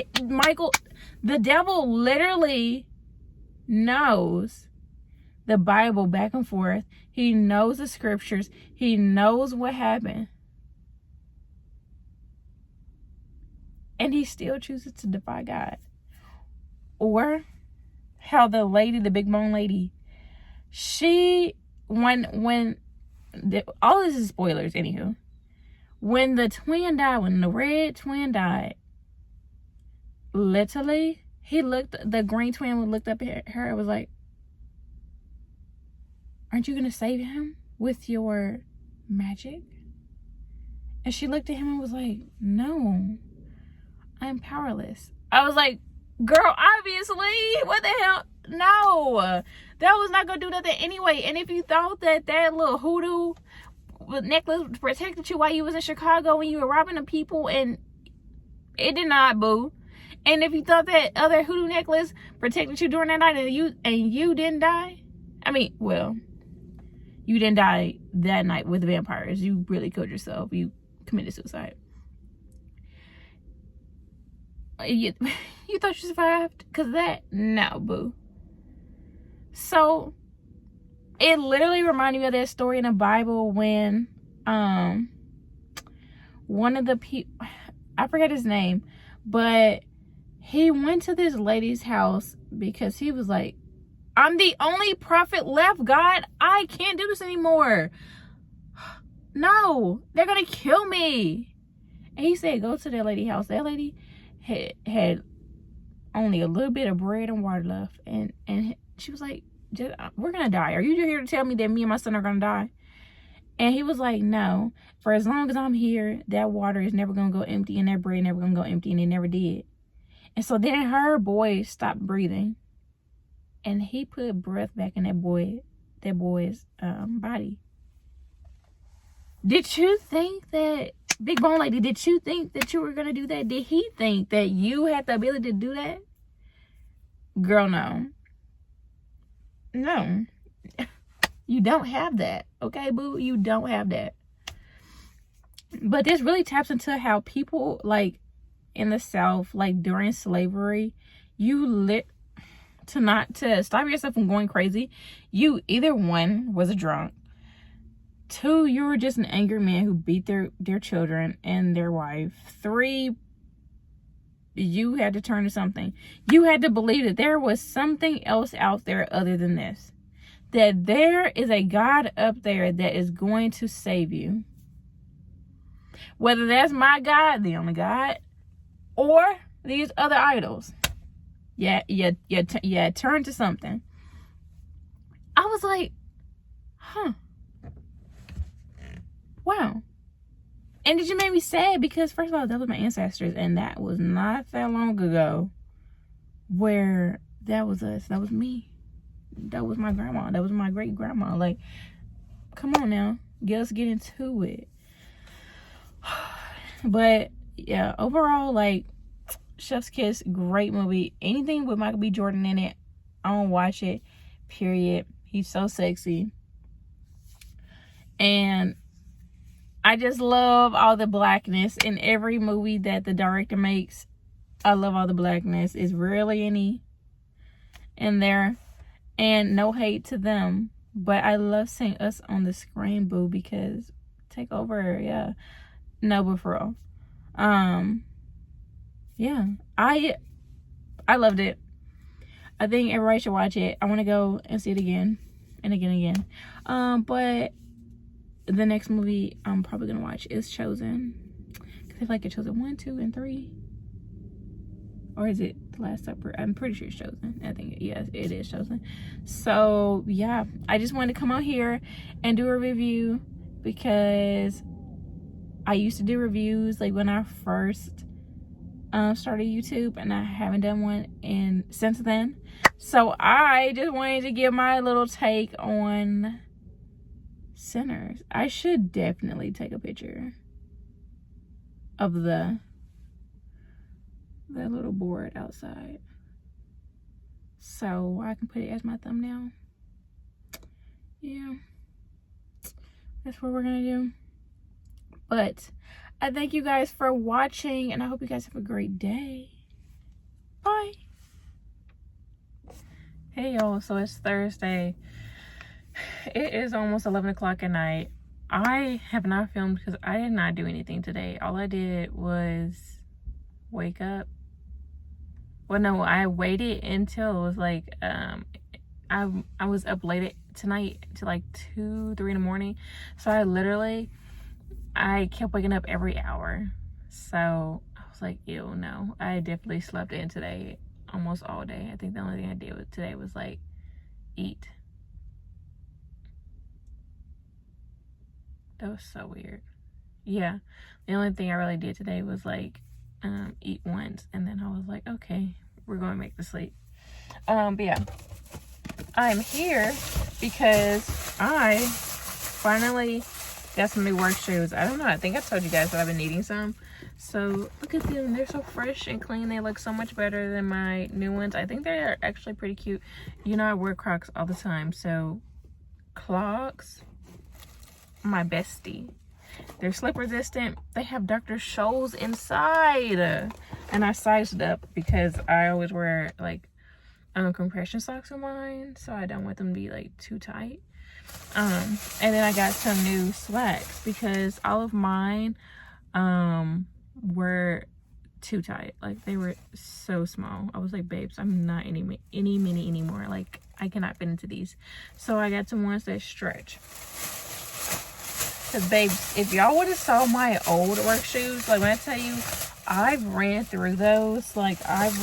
the devil literally knows the Bible back and forth. He knows the scriptures. He knows what happened. And he still chooses to defy God. Or how the big bone lady, all this is spoilers, anywho. When the red twin died, literally, the green twin looked up at her and was like, aren't you going to save him with your magic? And she looked at him and was like, no, I'm powerless. I was like, girl, obviously, what the hell? No, that was not going to do nothing anyway. And if you thought that little hoodoo necklace protected you while you was in Chicago when you were robbing the people, and it did not, boo. And if you thought that other hoodoo necklace protected you during that night and you didn't die, I mean, well, you didn't die that night with vampires. You really killed yourself. You committed suicide. You thought you survived because of that? No, boo. So it literally reminded me of that story in the Bible when one of the people, I forget his name, but he went to this lady's house because he was like, I'm the only prophet left, God. I can't do this anymore. No, they're gonna kill me. And he said, go to that lady's house. That lady had only a little bit of bread and water left. And she was like, we're going to die. Are you here to tell me that me and my son are going to die? And he was like, no. For as long as I'm here, that water is never going to go empty and that bread never going to go empty. And it never did. And so then her boy stopped breathing. And he put breath back in that boy's body. Did you think that, Big Bone Lady, did you think that you were going to do that? Did he think that you had the ability to do that? Girl, no. No. You don't have that. Okay, boo? You don't have that. But this really taps into how people, like, in the South, like, during slavery, to stop yourself from going crazy, you either, one, was a drunk. Two, you were just an angry man who beat their children and their wife. Three, you had to turn to something. You had to believe that there was something else out there other than this. That there is a God up there that is going to save you. Whether that's my God, the only God, or these other idols. Yeah, turn to something. I was like, huh. Wow. And it just made me sad because, first of all, that was my ancestors. And that was not that long ago where that was us. That was me. That was my grandma. That was my great grandma. Like, come on now. Let's get into it. But, yeah, overall, like, Chef's Kiss, great movie. Anything with Michael B. Jordan in it, I don't watch it. Period. He's so sexy. And I just love all the blackness in every movie that the director makes. I love all the blackness. It's rarely any in there. And no hate to them. But I love seeing us on the screen, boo, because take over, yeah. No, but for real. Yeah. I loved it. I think everybody should watch it. I want to go and see it again. And again. But the next movie I'm probably gonna watch is Chosen. Cause I feel like it's Chosen 1, 2, and 3. Or is it The Last Supper? I'm pretty sure it's Chosen. I think, yes, it is Chosen. So, yeah. I just wanted to come out here and do a review because I used to do reviews like when I first started YouTube, and I haven't done one since then. So, I just wanted to give my little take on Sinners. I should definitely take a picture of that little board outside so I can put it as my thumbnail. Yeah, that's what we're gonna do. But I thank you guys for watching, and I hope you guys have a great day. Bye. Hey y'all, so it's Thursday. It is almost 11 o'clock at night. I have not filmed because I did not do anything today. All I did was wake up. Well, no, I waited until it was like, I was up late tonight to like 2, 3 in the morning. So I kept waking up every hour. So I was like, ew, no. I definitely slept in today almost all day. I think the only thing I did today was like eat. That was so weird. Yeah, the only thing I really did today was like eat once, and then I was like, okay, we're going to make the sleep. But yeah, I'm here because I finally got some new work shoes. I don't know, I think I told you guys that I've been needing some. So look at them, they're so fresh and clean. They look so much better than my new ones. I think they're actually pretty cute. You know, I wear Crocs all the time, so clogs, my bestie. They're slip resistant. They have Dr. Scholl's inside, and I sized up because I always wear like compression socks in mine, so I don't want them to be like too tight. And then I got some new slacks because all of mine were too tight. Like, they were so small. I was like, babes, I'm not any mini anymore. Like, I cannot fit into these. So I got some ones that stretch. Because, babes, if y'all would have saw my old work shoes, like when I tell you, I've ran through those. Like, I've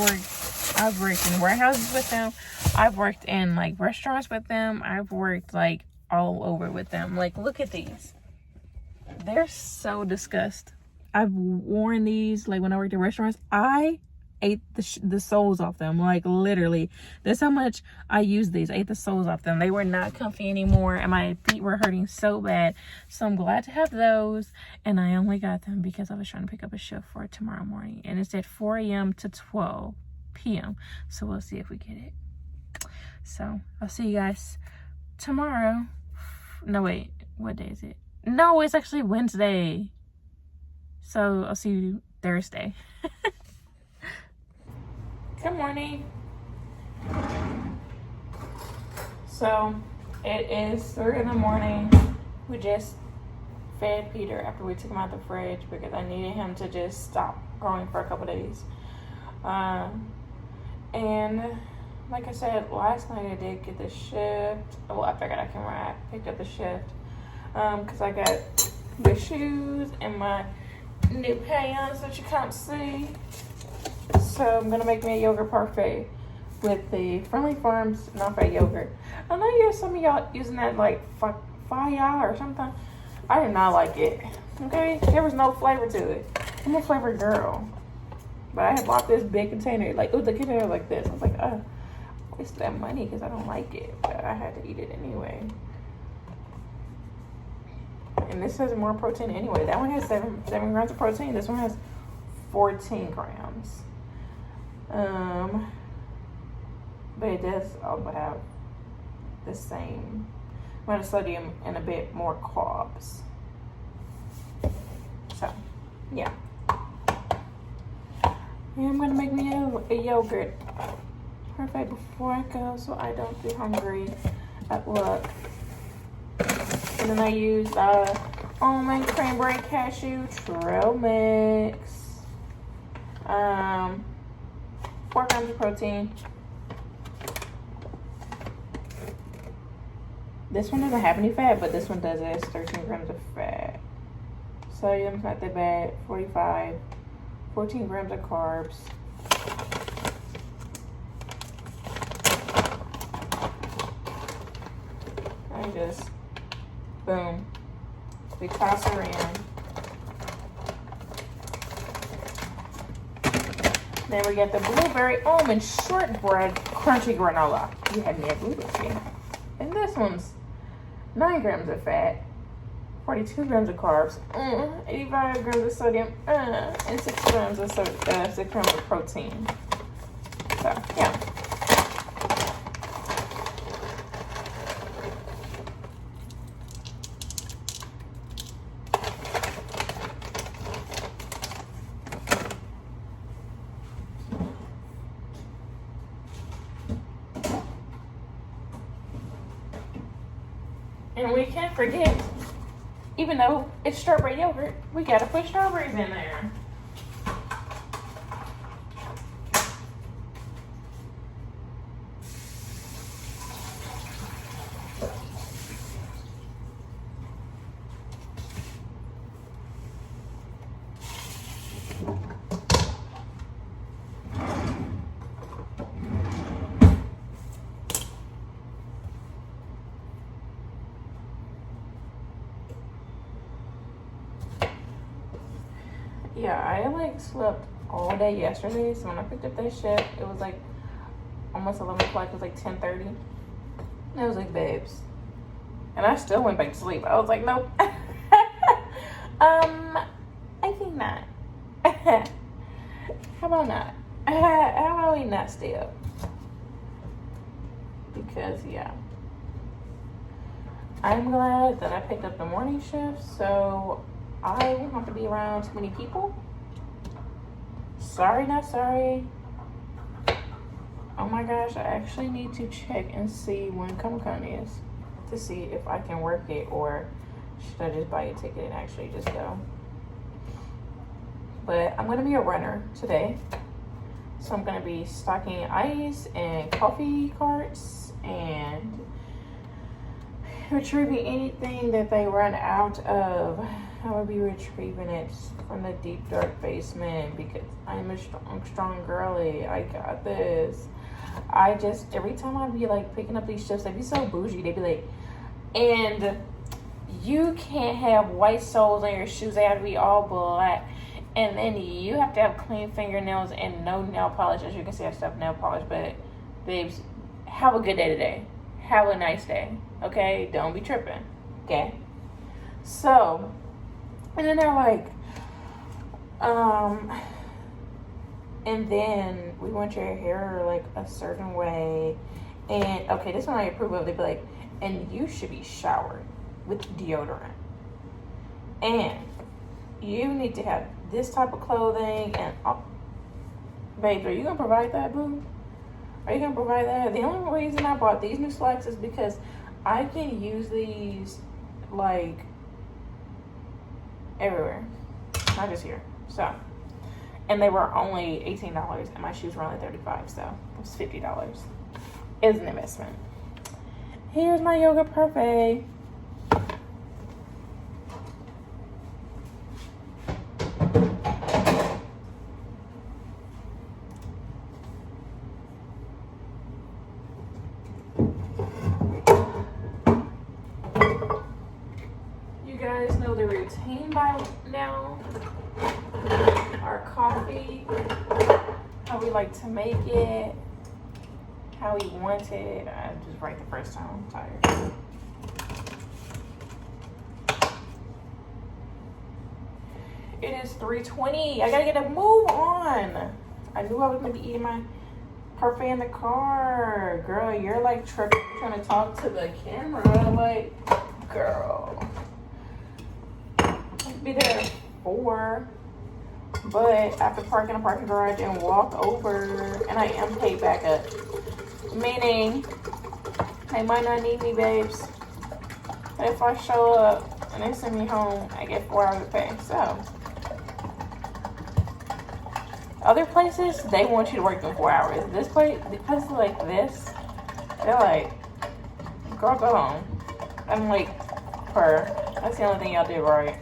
I've worked in warehouses with them. I've worked in like restaurants with them. I've worked like all over with them. Like, look at these. They're so disgusting. I've worn these like when I worked in restaurants. I ate the soles off them, like literally. That's how much I used these. I ate the soles off them. They were not comfy anymore, and my feet were hurting so bad. So I'm glad to have those, and I only got them because I was trying to pick up a shift for tomorrow morning, and it's at 4 a.m. to 12 p.m. So we'll see if we get it. So I'll see you guys tomorrow. No, wait, what day is it? No, it's actually Wednesday. So I'll see you Thursday. Good morning. So it is 3 in the morning. We just fed Peter after we took him out the fridge because I needed him to just stop growing for a couple days. And like I said, last night I did get the shift. Well, after I got out camera, I picked up the shift because I got the shoes and my new pants that you can't see. So I'm gonna make me a yogurt parfait with the Friendly Farms non-fat yogurt. I know you have some of y'all using that like faya or something. I did not like it. Okay, there was no flavor to it. I'm a flavored girl, but I had bought this big container. Like, the container like this. I was like, waste that money because I don't like it, but I had to eat it anyway. And this has more protein anyway. That one has 7 grams of protein. This one has 14 grams. But it does also have the same amount of sodium and a bit more carbs. So, yeah. And I'm gonna make me a yogurt perfect before I go so I don't be hungry at work. And then I used almond cranberry cashew trail mix. 4 grams of protein. This one doesn't have any fat, but this one does. It has 13 grams of fat. Sodium's not that bad. 45. 14 grams of carbs. And just boom. We toss her in. Then we got the blueberry almond shortbread crunchy granola. You had me at blueberry. And this one's 9 grams of fat, 42 grams of carbs, 85 grams of sodium, and 6 grams of protein. So, yeah. And we can't forget, even though it's strawberry yogurt, we gotta put strawberries in there. Yeah, I like slept all day yesterday, so when I picked up that shift, it was like almost 11 o'clock. It was like 10:30. And I was like, babes. And I still went back to sleep. I was like, nope. I think not. How about not? How about we not stay up? Because, yeah. I'm glad that I picked up the morning shift, so I won't have to be around too many people. Sorry, not sorry. Oh my gosh, I actually need to check and see when Comic-Con is to see if I can work it, or should I just buy a ticket and actually just go. But I'm gonna be a runner today, so I'm gonna be stocking ice and coffee carts and retrieving anything that they run out of I will be retrieving it from the deep dark basement because I'm a strong girly. I got this. I just, every time I be like picking up these shifts, they be so bougie. They be like, and you can't have white soles on your shoes. They have to be all black. And then you have to have clean fingernails and no nail polish. As you can see, I still have nail polish. But, babes, have a good day today. Have a nice day. Okay? Don't be tripping. Okay? So, and then they're like, and then we want your hair like a certain way. And, okay, this one I approve of. They'd be like, and you should be showered with deodorant. And you need to have this type of clothing. And, babes, are you going to provide that, boo? Are you going to provide that? The only reason I bought these new slacks is because I can use these, like, everywhere. Not just here. So, and they were only $18, and my shoes were only $35, so it was $50. It's an investment. Here's my yoga parfait. You guys know the routine by now. Our coffee, how we like to make it, how we want it. I just write the first time. I'm tired. It is 3:20. I gotta get a move on. I knew I was gonna be eating my parfait in the car. Girl, you're like tripping, trying to talk to the camera. Like, girl. I'll be there at 4. But after parking in a parking garage and walk over, and I am paid back up. Meaning, they might not need me, babes. But if I show up and they send me home, I get 4 hours of pay. So, other places, they want you to work in 4 hours. This place, places like this, they're like, girl, go home. I'm like, that's the only thing y'all do right.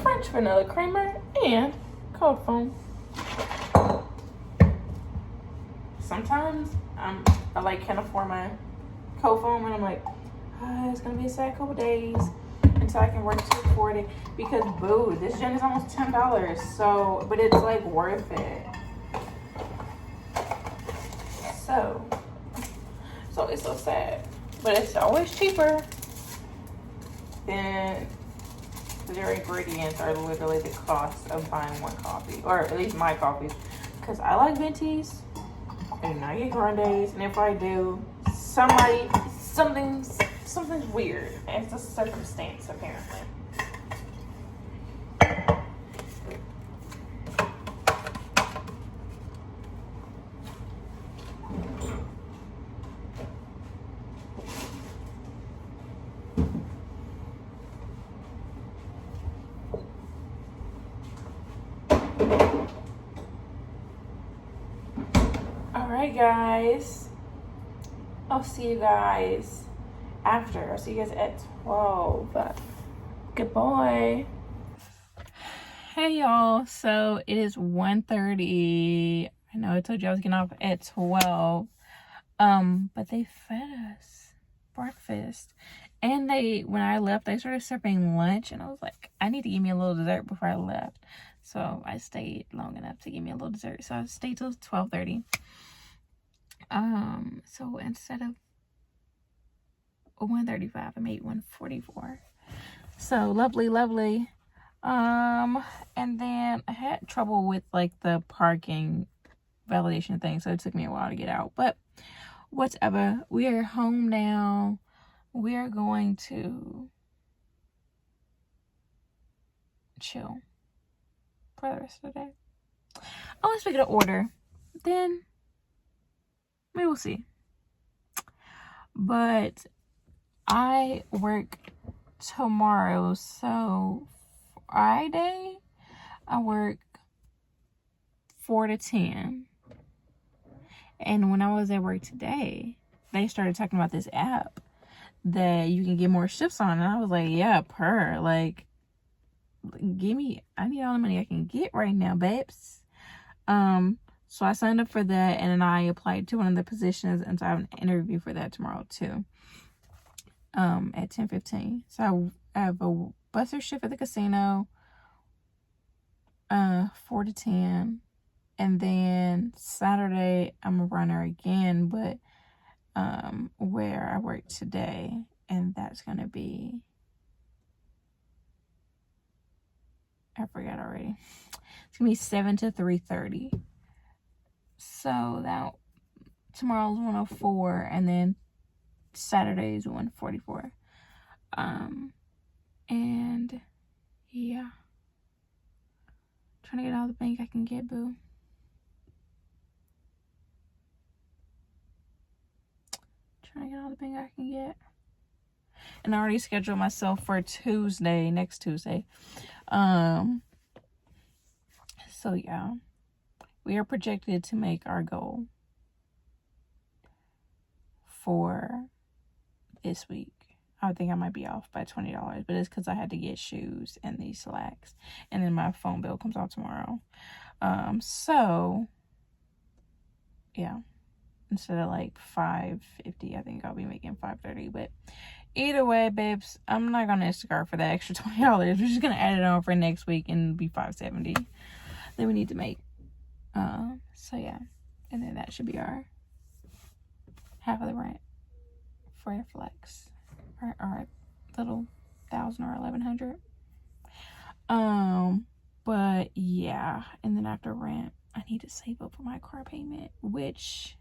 French vanilla creamer and cold foam. Sometimes I like can't afford my cold foam, and I'm like, it's gonna be a sad couple days until I can work $240 because boo, this gin is almost $10. So, but it's like worth it. So it's so sad, but it's always cheaper than their ingredients are literally the cost of buying one coffee, or at least my coffees, because I like ventis. I do not get grandes, and if I do, something's weird. It's a circumstance, apparently. Alright, guys. I'll see you guys after. I'll see you guys at 12. Goodbye. Hey, y'all. So it is 1:30. I know I told you I was getting off at 12. But they fed us breakfast. And when I left, they started serving lunch. And I was like, I need to give me a little dessert before I left. So I stayed long enough to give me a little dessert. So I stayed till 12:30. So instead of 1:35, I made 1:44. So lovely. And then I had trouble with like the parking validation thing, so it took me a while to get out. But whatever. We are home now. We are going to chill. for the rest of the day. Unless we get an order, then we will see. But I work tomorrow, so Friday I work 4 to 10. And when I was at work today, they started talking about this app that you can get more shifts on, and I was like, yeah, like, I need all the money I can get right now, babes. So I signed up for that, and then I applied to one of the positions, and so I have an interview for that tomorrow too. At 10:15. So I have a busser shift at the casino, 4 to 10, and then Saturday I'm a runner again, but where I work today, and that's gonna be, I forgot already. It's gonna be 7 to 3:30. So that tomorrow's 104, and then Saturday's 144. And yeah, trying to get all the bank I can get, boo. Trying to get all the bank I can get. And I already scheduled myself for next Tuesday. So yeah, we are projected to make our goal for this week. I think I might be off by $20, but it's because I had to get shoes and these slacks, and then my phone bill comes out tomorrow. So yeah, instead of like $5.50, I think I'll be making $5.30. But either way, babes, I'm not gonna Instacart for that extra $20. We're just gonna add it on for next week and be $5.70 that we need to make. So yeah, and then that should be our half of the rent for the flex, or our little 1,000 or 1,100. But yeah, and then after rent, I need to save up for my car payment, which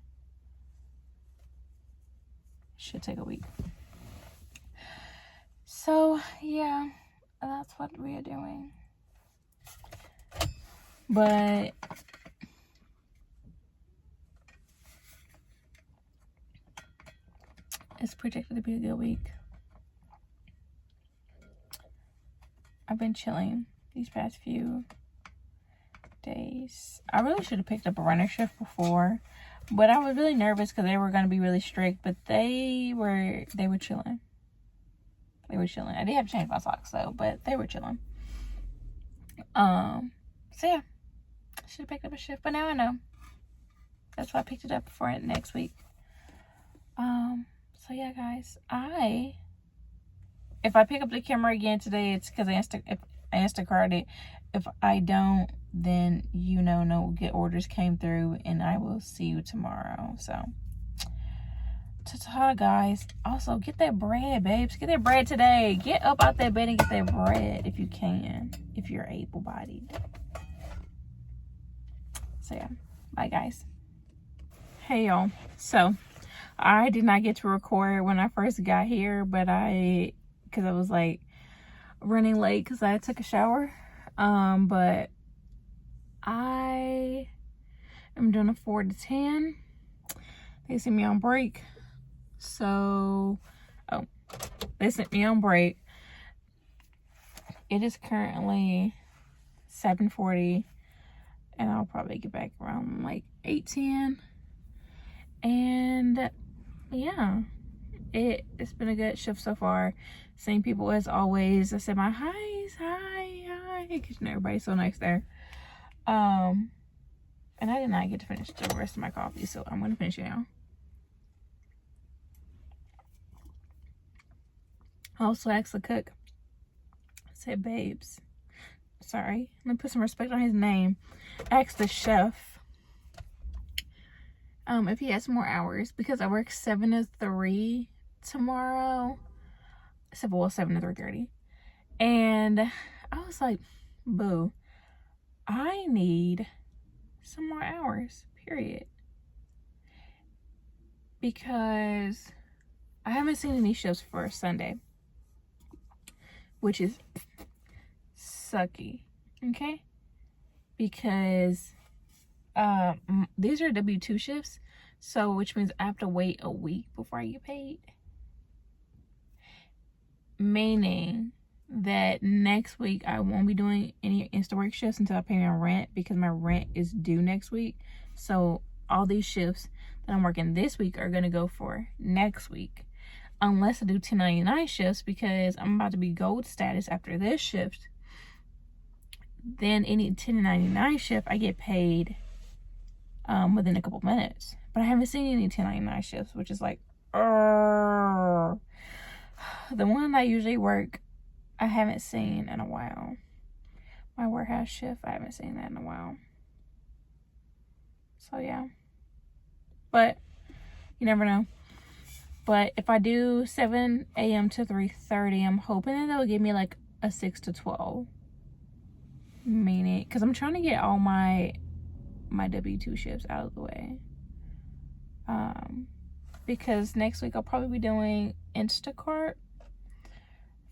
should take a week. So yeah, that's what we are doing. But it's projected to be a good week. I've been chilling these past few days. I really should have picked up a runner shift before, but I was really nervous because they were going to be really strict, but they were chilling. They were chilling. I did have to change my socks though, but they were chilling. So yeah, I should have picked up a shift, but now I know. That's why I picked it up for it next week. So yeah, guys, if I pick up the camera again today, it's because I Instacart it. If I don't, then no get orders came through, and I will see you tomorrow. So ta-ta, guys. Also, get that bread, babes. Get that bread today. Get up out that bed and get that bread if you can, if you're able-bodied. So yeah, bye, guys. Hey, y'all. So I did not get to record when I first got here, but because I was like running late because I took a shower. But I am doing a 4 to 10. They sent me on break. So, they sent me on break. It is currently 7:40, and I'll probably get back around like 8:10. And yeah, it's been a good shift so far. Same people as always. I said my highs, hi, because everybody's so nice there. And I did not get to finish the rest of my coffee, so I'm gonna finish it now. I also asked the cook. I said, babes, sorry, let me put some respect on his name. I asked the chef if he has more hours, because I work 7 to 3 tomorrow. 7 to 3:30. And I was like, boo, I need some more hours, period. Because I haven't seen any shifts for Sunday, which is sucky, okay? because these are W-2 shifts, so which means I have to wait a week before I get paid. Meaning that next week I won't be doing any Instawork shifts until I pay my rent, because my rent is due next week. So all these shifts that I'm working this week are gonna go for next week, unless I do 1099 shifts, because I'm about to be gold status after this shift. Then any 1099 shift I get paid within a couple minutes. But I haven't seen any 1099 shifts, which is like, the one I usually work, I haven't seen in a while. My warehouse shift, I haven't seen that in a while. So yeah, but you never know. But if I do 7 a.m. to 3:30, I'm hoping that they'll give me like a 6 to 12. Meaning, because I'm trying to get all my W-2 shifts out of the way. Because next week I'll probably be doing Instacart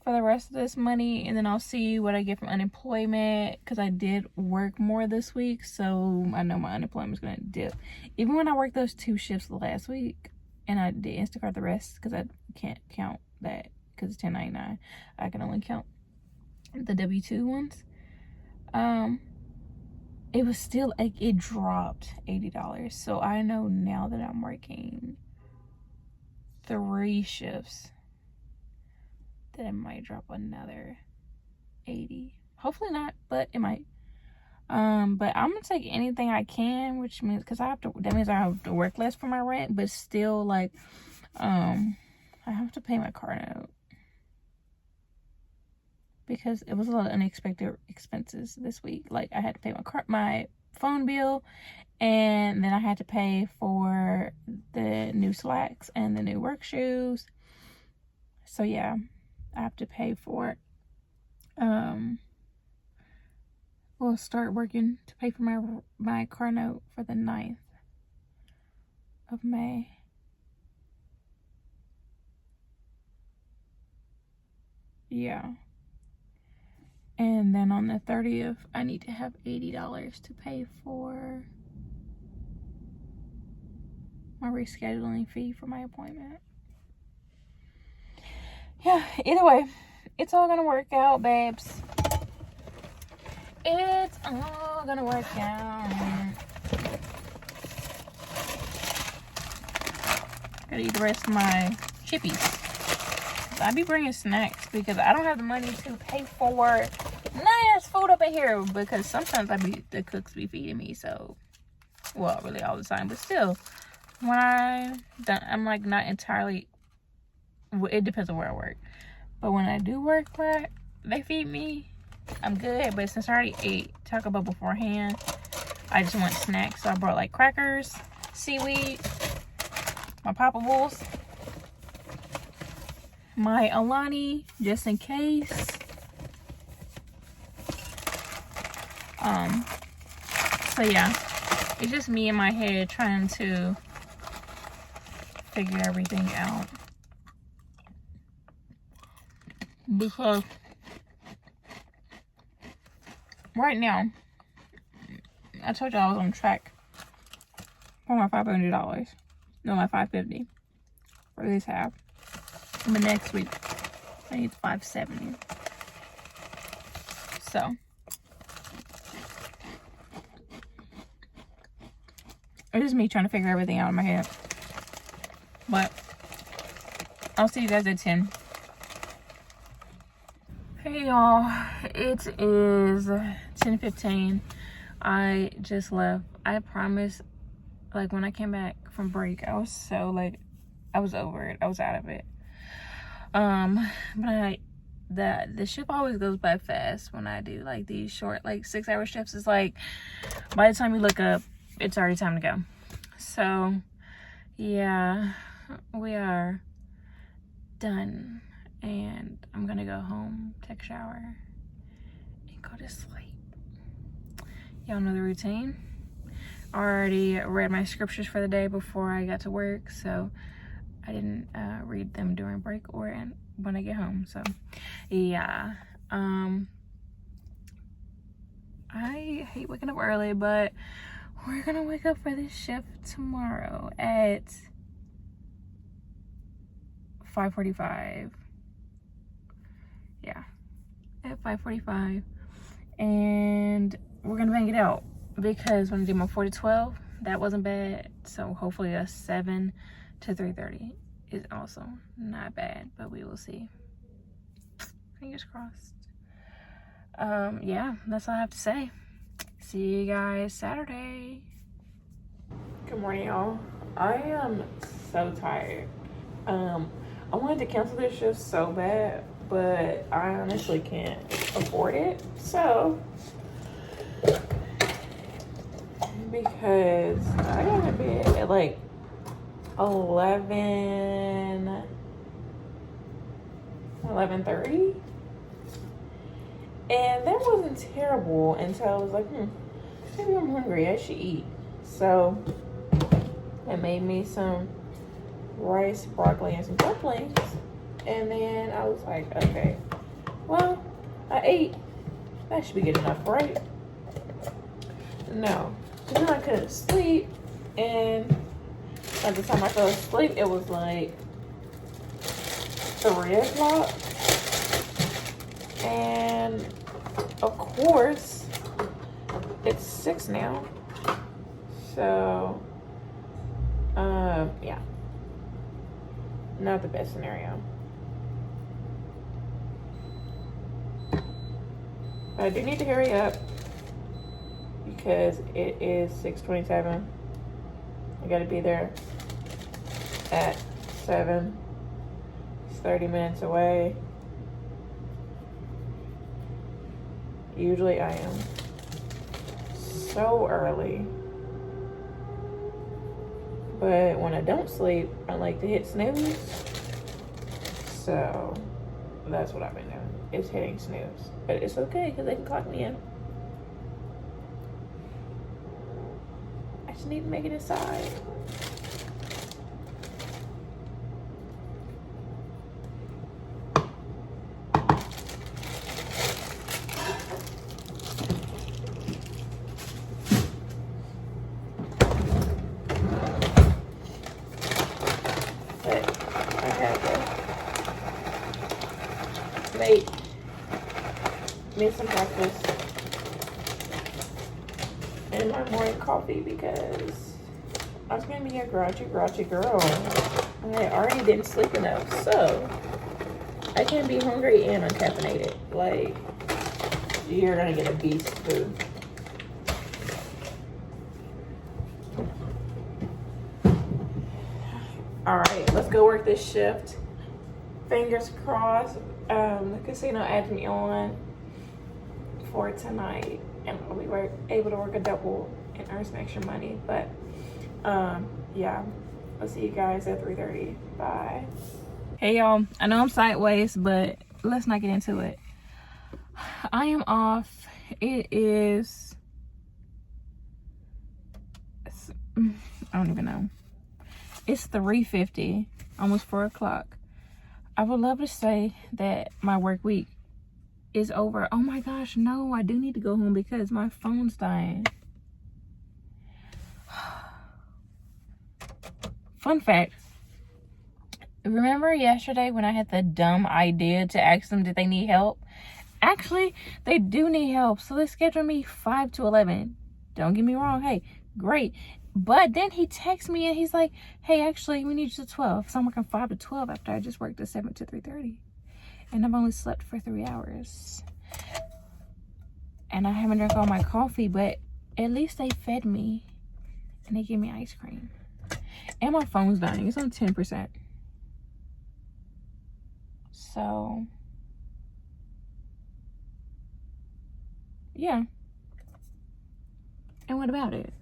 for the rest of this money, and then I'll see what I get from unemployment, because I did work more this week, so I know my unemployment's gonna dip. Even when I worked those 2 shifts last week and I did Instacart the rest, because I can't count that because it's 1099, I can only count the W-2 ones. It was still like, it dropped $80. So I know now that I'm working 3 shifts that it might drop another 80. Hopefully not, but it might. But I'm gonna take anything I can, which means, because that means I have to work less for my rent, but still, like, I have to pay my car note, because it was a lot of unexpected expenses this week. Like, I had to pay my phone bill, and then I had to pay for the new slacks and the new work shoes. So yeah, I have to pay for it. We'll start working to pay for my car note for the 9th of May. Yeah. And then on the 30th, I need to have $80 to pay for my rescheduling fee for my appointment. Yeah, either way, it's all gonna work out, babes. It's all gonna work out. Gotta eat the rest of my chippies. I be bringing snacks because I don't have the money to pay for nice food up in here, because sometimes the cooks be feeding me. So, well, really all the time, but still, when I'm like not entirely, it depends on where I work, but when I do work where they feed me, I'm good. But since I already ate Taco Bell beforehand, I just want snacks. So I brought like crackers, seaweed, my Poppables, my Alani, just in case. So yeah, it's just me in my head trying to figure everything out, because right now, I told you I was on track for my $500. No, my $550 for this half. But next week, I need $570. So, it's just me trying to figure everything out in my head. But I'll see you guys at 10. Hey y'all, it is 10:15. I just left. I promise, like, when I came back from break, I was so, like, I was over it. I was out of it. But the shift always goes by fast when I do like these short, like 6-hour shifts. It's like by the time you look up, it's already time to go. So yeah, we are done, and I'm gonna go home, take a shower, and go to sleep. Y'all know the routine. I already read my scriptures for the day before I got to work, so I didn't read them during break or when I get home. So yeah, I I hate waking up early, but we're gonna wake up for this shift tomorrow at 5:45. Yeah, at 5:45, and we're gonna bang it out because when I did my 4 to 12, that wasn't bad. So hopefully a 7 to 3:30 is also not bad, but we will see. Fingers crossed. Yeah, that's all I have to say. See you guys Saturday. Good morning, y'all. I am so tired. I wanted to cancel this shift so bad, but I honestly can't afford it. So, because I got to bed at like 11:30. And that wasn't terrible until I was like, maybe I'm hungry. I should eat. So I made me some rice, broccoli, and some dumplings. And then I was like, okay, well, I ate. That should be good enough, right? No. So then I couldn't sleep. And by the time I fell asleep, it was like 3 o'clock. And of course, it's 6 now. So, yeah. Not the best scenario. But I do need to hurry up because it is 6:27. I gotta be there at 7. It's 30 minutes away. Usually I am so early. But when I don't sleep, I like to hit snooze. So that's what I've been doing. Is hitting snooze. But it's okay because they can clock me in. I just need to make it inside. Made some breakfast and my morning coffee because I was gonna be a grouchy girl. I already didn't sleep enough, so I can't be hungry and uncaffeinated. Like, you're gonna get a beast food. All right, let's go work this shift. Fingers crossed. The casino added me on for tonight, and we were able to work a double and earn some extra money. But yeah, I'll see you guys at 3:30. Bye. Hey y'all, I know I'm sideways, but let's not get into it. I am off. It is, I don't even know. It's 3:50, almost 4 o'clock. I would love to say that my work week is over. Oh my gosh, no, I do need to go home because my phone's dying. Fun fact, remember yesterday when I had the dumb idea to ask them did they need help? Actually, they do need help, so they scheduled me 5 to 11. Don't get me wrong, hey, great. But then he texts me and he's like, hey, actually, we need you to 12. So I'm working 5 to 12 after I just worked at 7 to 3:30. And I've only slept for 3 hours. And I haven't drank all my coffee, but at least they fed me. And they gave me ice cream. And my phone's dying. It's on 10%. So, yeah. And what about it?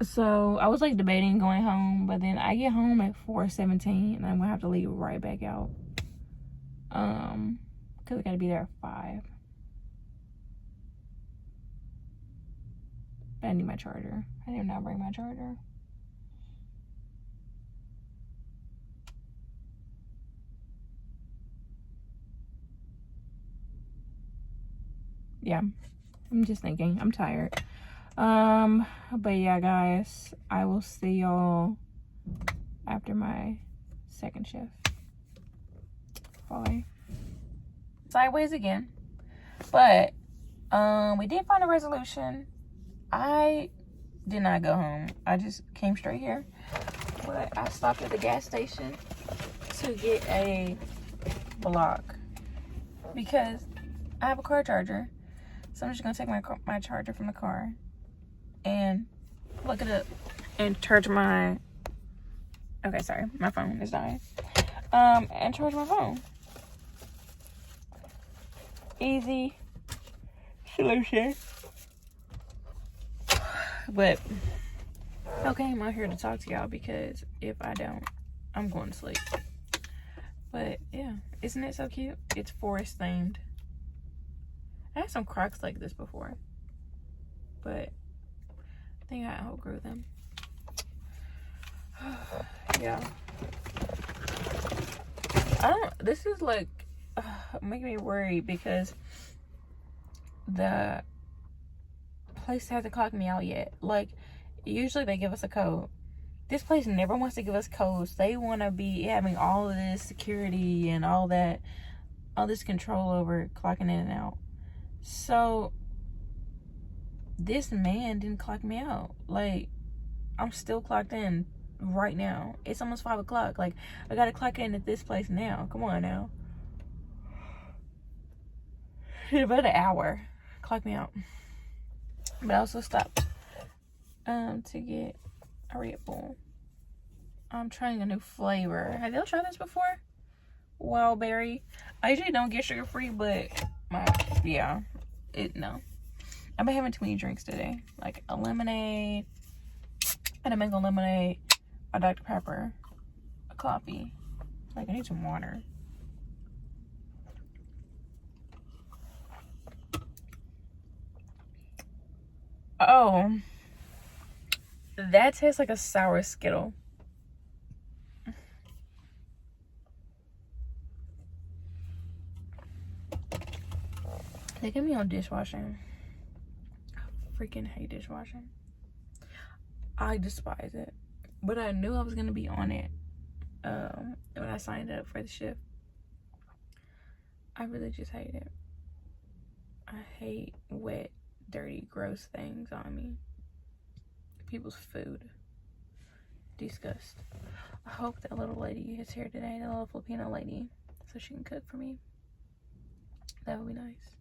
So I was like debating going home, but then I get home at 4:17 and I'm gonna have to leave right back out. Cause I gotta be there at 5. But I need my charger. I did not bring my charger. yeah, I'm just thinking. I'm tired. But yeah, guys, I will see y'all after my second shift. Bye. Sideways again. But we did find a resolution. I did not go home. I just came straight here. But I stopped at the gas station to get a block because I have a car charger. So I'm just gonna take my charger from the car and plug it up and charge my, okay, sorry, my phone is dying. And charge my phone. Easy solution. But okay, I'm out here to talk to y'all because if I don't, I'm going to sleep. But yeah, isn't it so cute? It's forest themed. I had some Crocs like this before, but I think I outgrew them. Yeah. This is like making me worried because the place hasn't clocked me out yet. Like, usually they give us a code. This place never wants to give us codes. They want to be having all of this security and all that, all this control over clocking in and out. So this man didn't clock me out. Like, I'm still clocked in right now. It's almost 5 o'clock. Like, I gotta clock in at this place now. Come on now. About an hour. Clock me out. But I also stopped to get a Red Bull. I'm trying a new flavor. Have y'all tried this before? Wild berry. I usually don't get sugar free, but no. I've been having too many drinks today. Like a lemonade, and a mango lemonade, a Dr. Pepper, a coffee. Like, I need some water. Oh, that tastes like a sour Skittle. They get me on dishwashing. I freaking hate dishwashing. I despise it. But I knew I was gonna be on it when I signed up for the shift. I really just hate it. I hate wet, dirty, gross things on me. People's food. Disgust. I hope that little lady is here today, the little Filipino lady, so she can cook for me. That would be nice.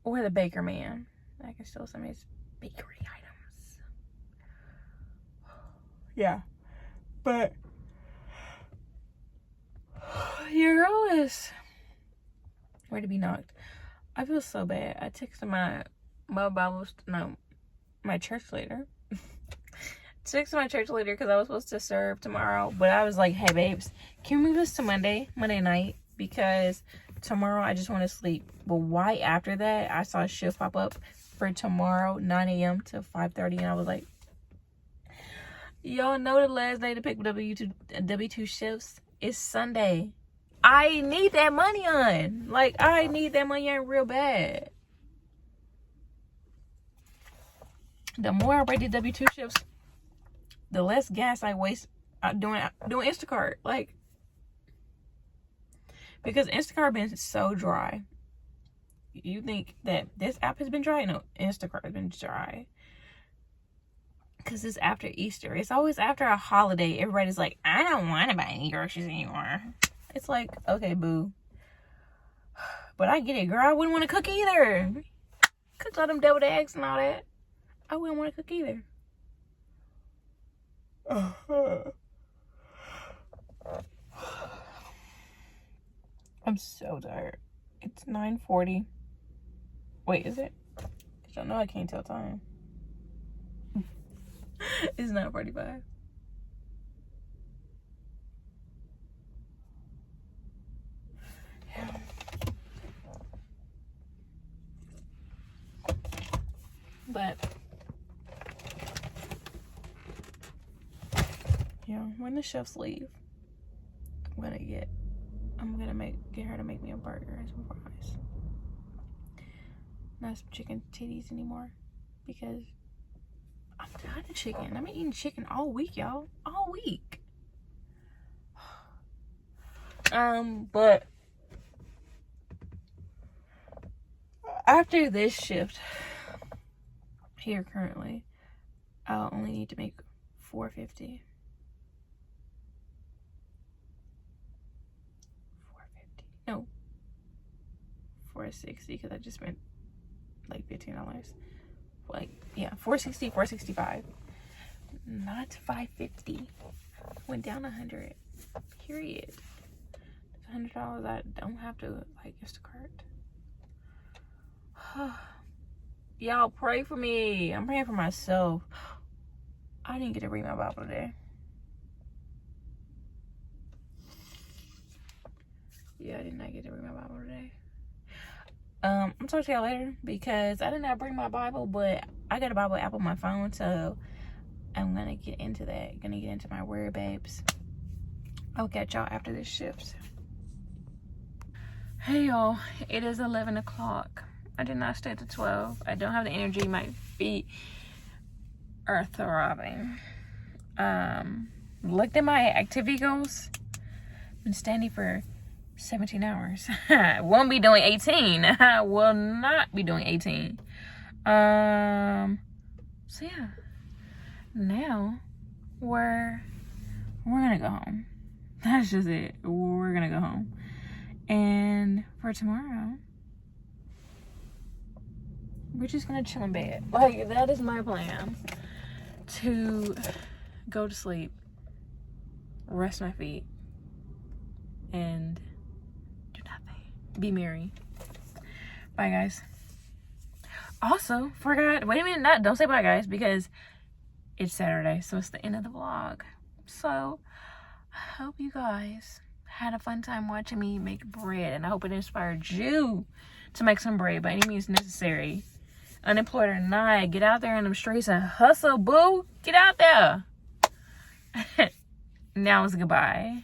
Or the baker man. I can steal some of his bakery items. Yeah. But your girl is ready to be knocked. I feel so bad. I texted my church leader. Texted my church leader because I was supposed to serve tomorrow. But I was like, hey babes, can we move this to Monday night? Because tomorrow I just want to sleep. But why after that I saw a shift pop up for tomorrow 9 a.m. to 5:30, and I was like, y'all know the last day to pick W2 shifts is Sunday. I need that money on. Like, I need that money on real bad. The more I write the W2 shifts, the less gas I waste doing Instacart. Like, because Instacart been so dry. You think that this app has been dry? No, Instacart has been dry. Because it's after Easter. It's always after a holiday. Everybody's like, I don't want to buy any groceries anymore. It's like, okay, boo. But I get it, girl. I wouldn't want to cook either. Cook all them deviled eggs and all that. I wouldn't want to cook either. I'm so tired. It's 9:40. Wait, is it? I don't know. I can't tell time. It's 9:45. Yeah. But yeah, when the chefs leave, I'm gonna get her to make me a burger and some fries. not some chicken titties anymore because I'm tired of chicken. I've been eating chicken all week, y'all. All week. But after this shift here currently, I'll only need to make $4.50. No, $4.60 because I just spent like $15. Like, yeah, $4.60, $4.65. Not $5.50. Went down $100. Period. $100 I don't have to like Instacart. Y'all pray for me. I'm praying for myself. I didn't get to read my Bible today. Yeah, I did not get to read my Bible today. I'm talking to y'all later because I did not bring my Bible, but I got a Bible app on my phone, so I'm gonna get into that. Gonna get into my word, babes. I'll catch y'all after this shift. Hey y'all, it is 11 o'clock. I did not stay to 12. I don't have the energy. My feet are throbbing. Looked at my activity goals. Been standing for 17 hours. Won't be doing 18. Will not be doing 18. So yeah. Now we're gonna go home. That's just it. We're gonna go home. And for tomorrow, we're just gonna chill in bed. Like, that is my plan. To go to sleep, rest my feet, and do nothing. Be merry. Bye, guys. Also, forgot. Wait a minute. Don't say bye, guys, because it's Saturday, so it's the end of the vlog. So, I hope you guys had a fun time watching me make bread, and I hope it inspired you to make some bread by any means necessary. Unemployed or not, get out there in the streets and hustle, boo. Get out there. Now it's goodbye.